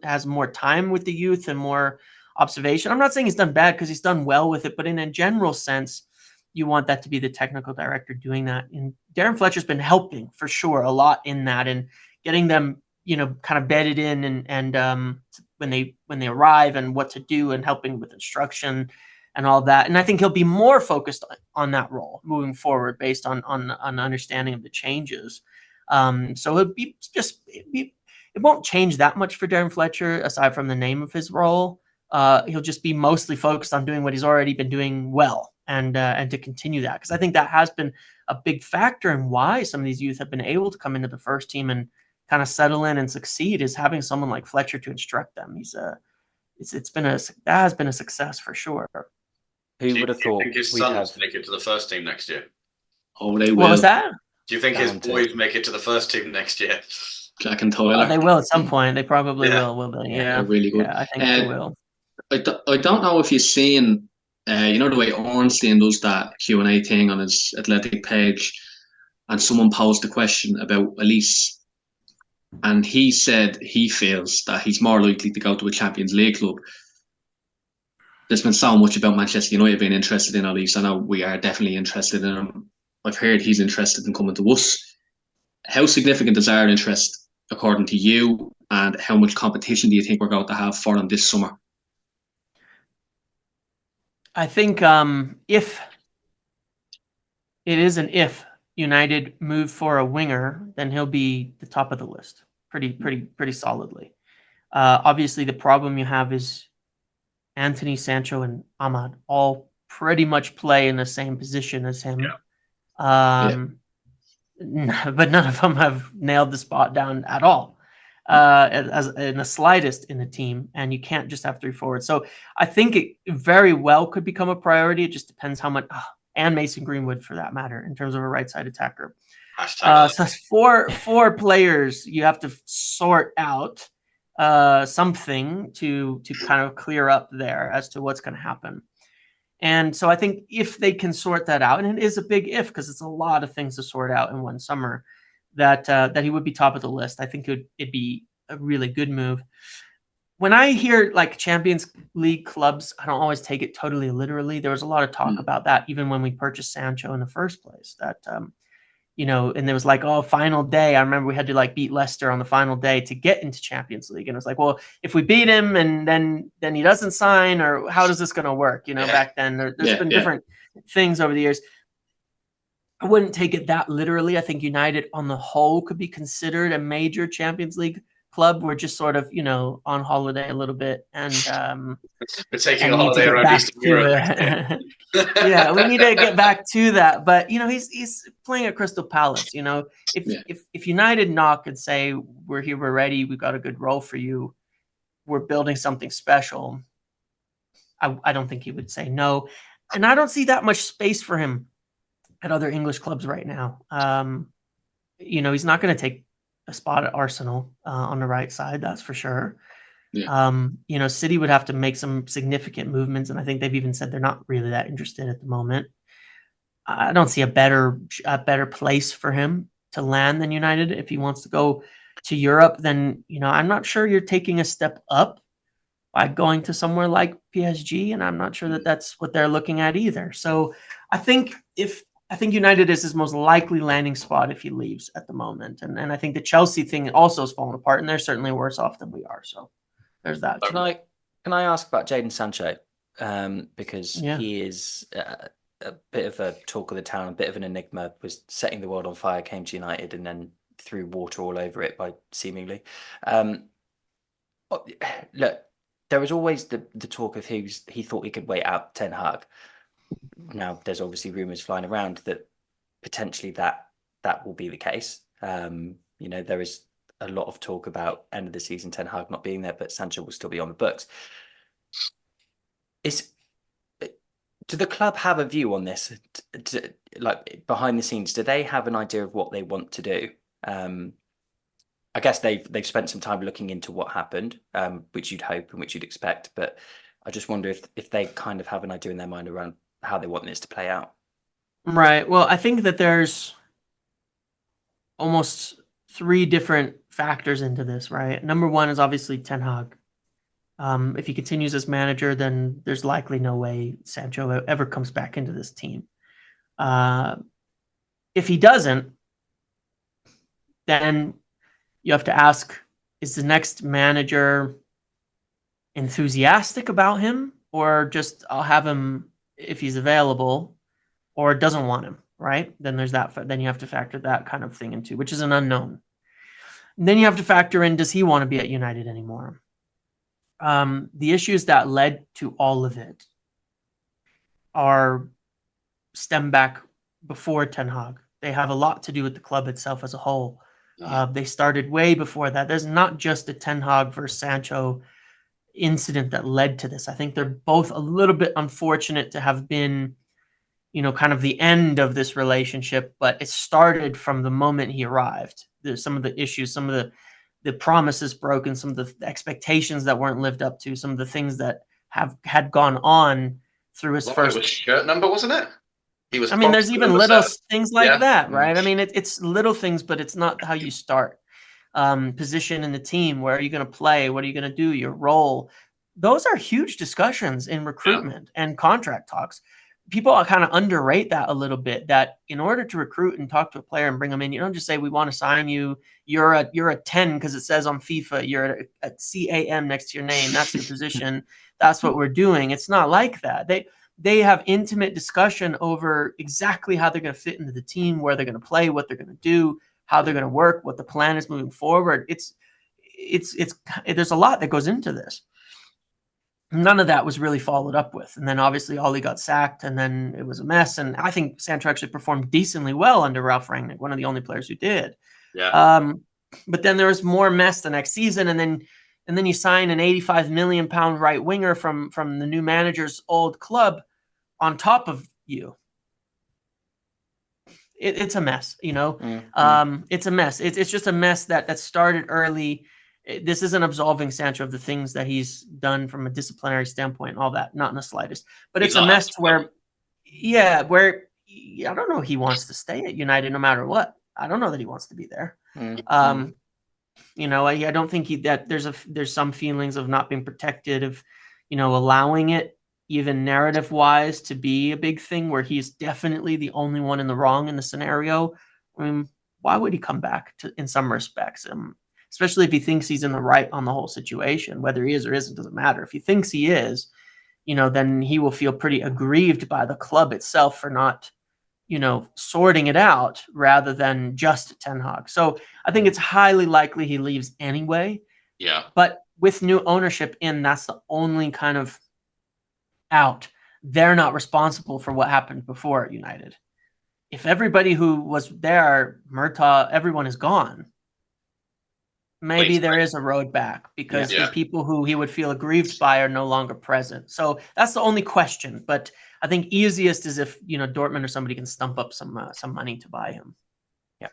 has more time with the youth and more observation. I'm not saying he's done bad, because he's done well with it, but in a general sense, you want that to be the technical director doing that. And Darren Fletcher's been helping for sure a lot in that and getting them, kind of bedded in and when they arrive and what to do and helping with instruction and all that. And I think he'll be more focused on that role moving forward based on understanding of the changes. So it won't change that much for Darren Fletcher aside from the name of his role. He'll just be mostly focused on doing what he's already been doing well and to continue that. Because I think that has been a big factor in why some of these youth have been able to come into the first team and kind of settle in and succeed, is having someone like Fletcher to instruct them. That has been a success for sure. Who would have thought? Do you think his sons make it to the first team next year? Oh, they will. What was that? Do you think his boys make it to the first team next year? Jack and Tyler. They will at some point. They probably will they? Yeah, they're really good. Yeah, I think they will. I don't know if you've seen, the way Ornstein does that Q&A thing on his Athletic page, and someone posed a question about Olise, and he said he feels that he's more likely to go to a Champions League club. There's been so much about Manchester United being interested in Olise. I know we are definitely interested in him. I've heard he's interested in coming to us. How significant is our interest, according to you, and how much competition do you think we're going to have for him this summer? I think if United move for a winger, then he'll be the top of the list pretty solidly. Obviously, the problem you have is Anthony, Sancho, and Ahmad all pretty much play in the same position as him. Yeah. But none of them have nailed the spot down at all. As in the slightest in the team, and you can't just have three forwards. So I think it very well could become a priority. It just depends how much, and Mason Greenwood for that matter, in terms of a right side attacker. So that's four players you have to sort out something to kind of clear up there as to what's going to happen. And so I think if they can sort that out, and it is a big if because it's a lot of things to sort out in one summer, that he would be top of the list. I think it'd be a really good move. When I hear like Champions League clubs, I don't always take it totally literally. There was a lot of talk about that even when we purchased Sancho in the first place. That and there was like, final day. I remember we had to like beat Leicester on the final day to get into Champions League, and it was like, well, if we beat him and then he doesn't sign, or how is this going to work? Back then there's been different things over the years. I wouldn't take it that literally. I think United on the whole could be considered a major Champions League club. We're just sort of, on holiday a little bit and We're taking and a need to holiday get around back Eastern to Europe. it. Yeah, we need to get back to that. But he's playing at Crystal Palace. If United knock and say we're here, we're ready, we've got a good role for you, we're building something special, I don't think he would say no. And I don't see that much space for him at other English clubs right now. He's not going to take a spot at Arsenal on the right side, that's for sure. Yeah. City would have to make some significant movements, and I think they've even said they're not really that interested at the moment. I don't see a better place for him to land than United. If he wants to go to Europe, then I'm not sure you're taking a step up by going to somewhere like PSG, and I'm not sure that that's what they're looking at either. So I think United is his most likely landing spot if he leaves at the moment, and I think the Chelsea thing also is falling apart, and they're certainly worse off than we are. So there's that. Can I ask about Jadon Sancho? Because he is a bit of a talk of the town, a bit of an enigma. Was setting the world on fire, came to United, and then threw water all over it by seemingly. Look, there was always the talk of he thought he could wait out Ten Hag. Now there's obviously rumours flying around that potentially that will be the case. There is a lot of talk about end of the season Ten Hag not being there, but Sancho will still be on the books. Do the club have a view on this? Like behind the scenes, do they have an idea of what they want to do? I guess they've spent some time looking into what happened, which you'd hope and which you'd expect. But I just wonder if they kind of have an idea in their mind around how they want this to play out. Right. Well, I think that there's almost 3 different factors into this, right? Number one is obviously Ten Hag. If he continues as manager, then there's likely no way Sancho ever comes back into this team. If he doesn't, then you have to ask, is the next manager enthusiastic about him, or just I'll have him if he's available, or doesn't want him, right? Then there's that. Then you have to factor that kind of thing into, which is an unknown. And then you have to factor in, does he want to be at United anymore? The issues that led to all of it stem back before Ten Hag. They have a lot to do with the club itself as a whole. They started way before that. There's not just a Ten Hag versus Sancho incident that led to this. I think they're both a little bit unfortunate to have been, kind of the end of this relationship, but it started from the moment he arrived. There's some of the issues, some of the promises broken, some of the expectations that weren't lived up to, some of the things that had gone on through his first. It was shirt number, wasn't it? There's even little things like that, right? It's little things, but it's not how you start. Position in the team, where are you going to play? What are you going to do? Your role. Those are huge discussions in recruitment and contract talks. People kind of underrate that a little bit, that in order to recruit and talk to a player and bring them in, you don't just say, we want to sign you. You're a 10 because it says on FIFA, you're a CAM next to your name. That's your position. That's what we're doing. It's not like that. They have intimate discussion over exactly how they're going to fit into the team, where they're going to play, what they're going to do, how they're going to work, what the plan is moving forward. There's a lot that goes into this. None of that was really followed up with. And then obviously Ollie got sacked, and then it was a mess. And I think Sancho actually performed decently well under Ralph Rangnick, one of the only players who did. Yeah. But then there was more mess the next season, and then you sign an £85 million right winger from the new manager's old club on top of you. It's a mess, Mm-hmm. It's a mess. It's just a mess that started early. This isn't absolving Sancho of the things that he's done from a disciplinary standpoint and all that, not in the slightest. But it's a mess where I don't know he wants to stay at United no matter what. I don't know that he wants to be there. Mm-hmm. I don't think that there's some feelings of not being protected, of allowing it even narrative wise to be a big thing where he's definitely the only one in the wrong in the scenario. I mean, why would he come back in some respects? Especially if he thinks he's in the right on the whole situation, whether he is or isn't, doesn't matter. If he thinks he is, then he will feel pretty aggrieved by the club itself for not, sorting it out rather than just Ten Hag. So I think it's highly likely he leaves anyway. Yeah. But with new ownership in, that's the only kind of out. They're not responsible for what happened before at United. If everybody who was there, Murtaugh, everyone is gone, maybe there is a road back because the people who he would feel aggrieved by are no longer present. So that's the only question. But I think easiest is if Dortmund or somebody can stump up some money to buy him. Yeah.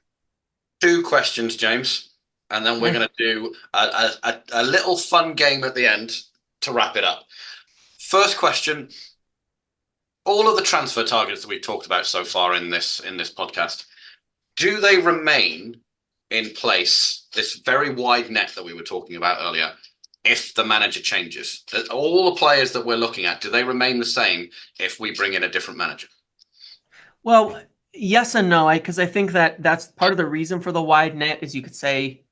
2 questions, James, and then we're going to do a little fun game at the end to wrap it up. First question: all of the transfer targets that we've talked about so far in this podcast, do they remain in place, this very wide net that we were talking about earlier, if the manager changes? All the players that we're looking at, do they remain the same if we bring in a different manager? Well, yes and no, because I think that's part of the reason for the wide net is you could say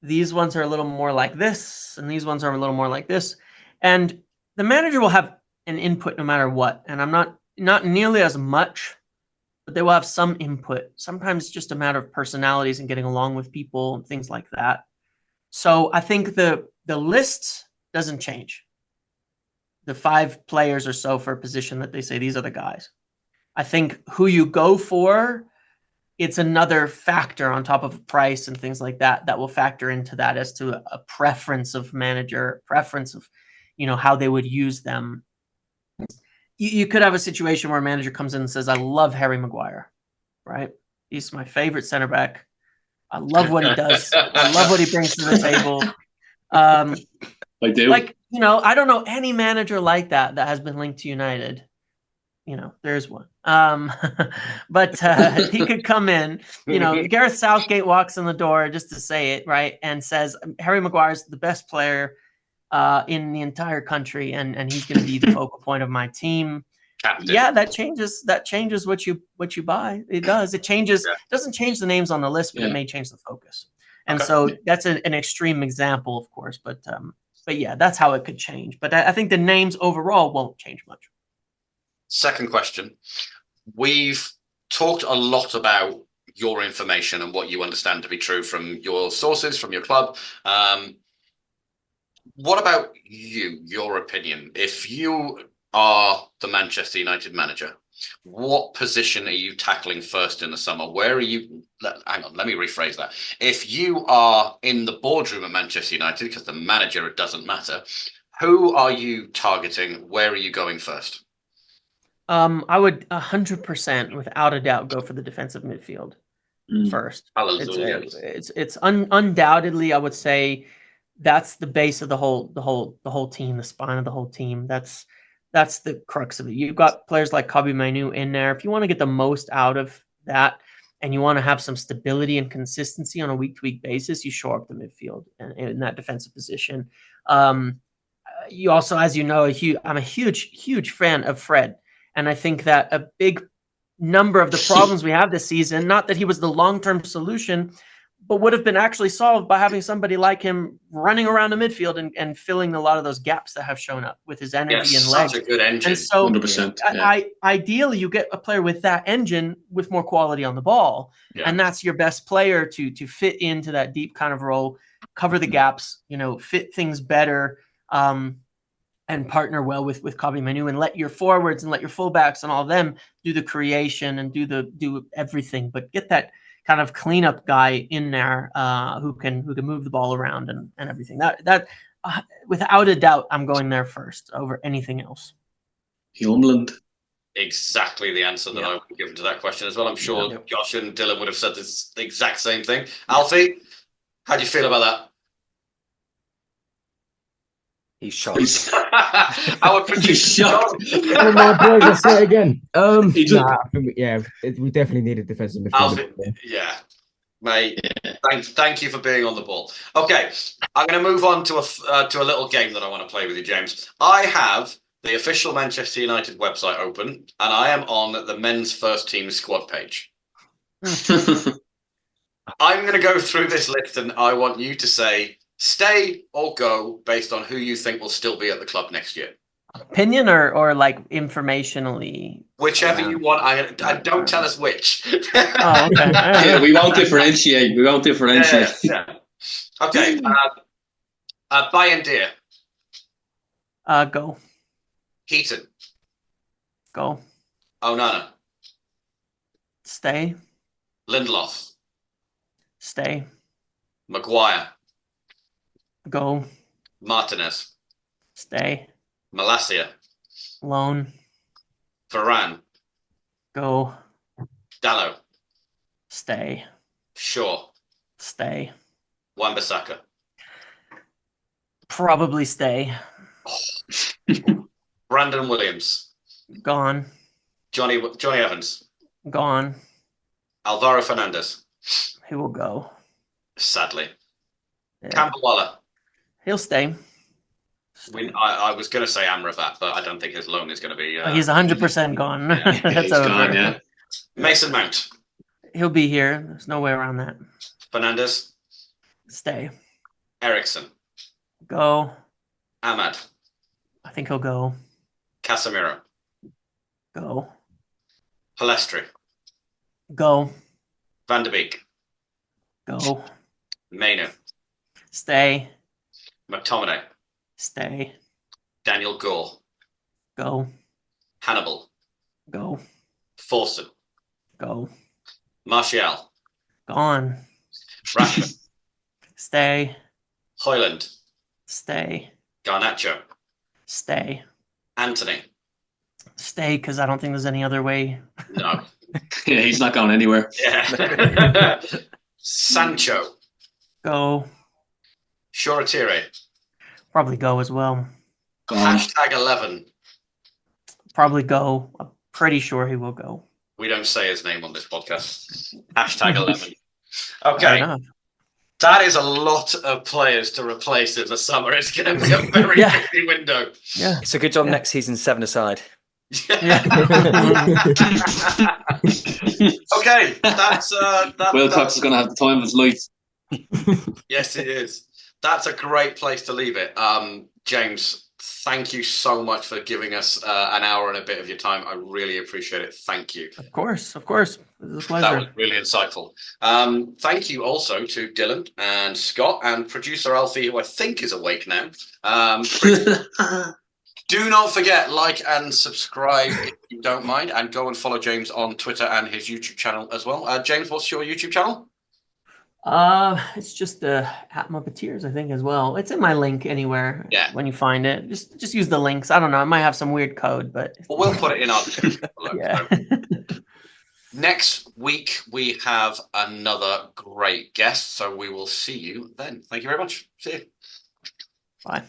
these ones are a little more like this and these ones are a little more like this. And the manager will have an input no matter what. And I'm not nearly as much, but they will have some input. Sometimes it's just a matter of personalities and getting along with people and things like that. So I think the list doesn't change. The 5 players or so for a position that they say these are the guys. I think who you go for, it's another factor on top of price and things like that will factor into that as to a preference of manager, preference of how they would use them. You could have a situation where a manager comes in and says, I love Harry Maguire, right? He's my favorite center back. I love what he does. I love what he brings to the table. I do. I don't know any manager like that has been linked to United. There's one. But he could come in, Gareth Southgate walks in the door, just to say it, right, and says, Harry Maguire's the best player in the entire country, and he's going to be the focal point of my team. Captain. Yeah, that changes what you buy. It does. It changes. It doesn't change the names on the list, but it may change the focus. And so that's an extreme example, of course. But yeah, that's how it could change. But I think the names overall won't change much. Second question: we've talked a lot about your information and what you understand to be true from your sources, from your club. What about your opinion? If you are the Manchester United manager, what position are you tackling first in the summer? Where are you? Hang on, let me rephrase that. If you are in the boardroom at Manchester United, because the manager, it doesn't matter, who are you targeting? Where are you going first? I would 100%, without a doubt, go for the defensive midfield first. Hallelujah. It's undoubtedly, I would say, that's the base of the whole team, the spine of the whole team. That's the crux of it. You've got players like Xabi Alonso in there. If you want to get the most out of that and you want to have some stability and consistency on a week-to-week basis, you shore up the midfield and in that defensive position. You also, as you know, I'm a huge fan of Fred. And I think that a big number of the problems we have this season, not that he was the long-term solution, but would have been actually solved by having somebody like him running around the midfield and filling a lot of those gaps that have shown up with his energy and legs. Such a good engine. And so 100%. Ideally, you get a player with that engine with more quality on the ball. Yeah. And that's your best player to fit into that deep kind of role, cover the gaps, fit things better, and partner well with Xabi Alonso, and let your forwards and let your fullbacks and all of them do the creation and do everything. But get that kind of cleanup guy in there who can move the ball around and everything. That without a doubt, I'm going there first over anything else. Homeland. Exactly the answer that I would have given to that question as well. I'm sure Josh and Dylan would have said the exact same thing. Alfie, how do you feel about that? He's shocked. Our producer. Oh my boys, I'll say it again. We definitely need a defensive midfielder. Yeah, mate. Thank you for being on the ball. Okay, I'm going to move on to a little game that I want to play with you, James. I have the official Manchester United website open, and I am on the men's first team squad page. I'm going to go through this list, and I want you to say stay or go based on who you think will still be at the club next year. Opinion or like informationally? Whichever you want. I don't tell us which. Oh, okay. Yeah, we won't differentiate. We won't differentiate. Yeah. Okay. Bayern Deer. Go. Heaton. Go. Onana. Stay. Lindelof. Stay. Maguire. Go. Martinez. Stay. Malacia. Loan. Varane. Go. Dallo. Stay. Shaw. Stay. Wan-Bissaka. Probably stay. Brandon Williams. Gone. Johnny Evans. Gone. Alvaro Fernandez. He will go. Sadly. Yeah. Campbell-Waller. He'll stay. I was going to say Amrabat, but I don't think his loan is going to be. He's 100% gone. Yeah, That's he's over. gone, yeah. Mason Mount. He'll be here. There's no way around that. Fernandez. Stay. Ericsson. Go. Ahmad. I think he'll go. Casemiro. Go. Palestri. Go. Van de Beek. Go. Mainu. Stay. McTominay. Stay. Daniel Gore. Go. Hannibal. Go. Forson. Go. Martial. Gone. Rashford. Stay. Hoyland. Stay. Garnacho. Stay. Anthony. Stay, because I don't think there's any other way. No. Yeah, he's not going anywhere. Yeah. Sancho. Go. Shoretire. Probably go as well. Gone. Hashtag 11. Probably go. I'm pretty sure he will go. We don't say his name on this podcast. Hashtag 11. Fair Okay. enough. That is a lot of players to replace in the summer. It's going to be a very Yeah. busy window. Yeah. It's a good job Yeah. next season 7-a-side. Yeah. Okay, that's Wilcox is going to have the time of his life. yes, it is. That's a great place to leave it. James, thank you so much for giving us an hour and a bit of your time. I really appreciate it. Thank you. Of course. Of course. It was a That pleasure. was really insightful. Thank you also to Dylan and Scott and producer Alfie, who I think is awake now. Do not forget, like and subscribe if you don't mind, and go and follow James on Twitter and his YouTube channel as well. James, what's your YouTube channel? It's just at Muppetiers, I think, as well. It's in my link anywhere. Yeah. When you find it, just use the links. I don't know. I might have some weird code, but Well, we'll put it in our description below. yeah. Next week, we have another great guest, so we will see you then. Thank you very much. See you. Bye.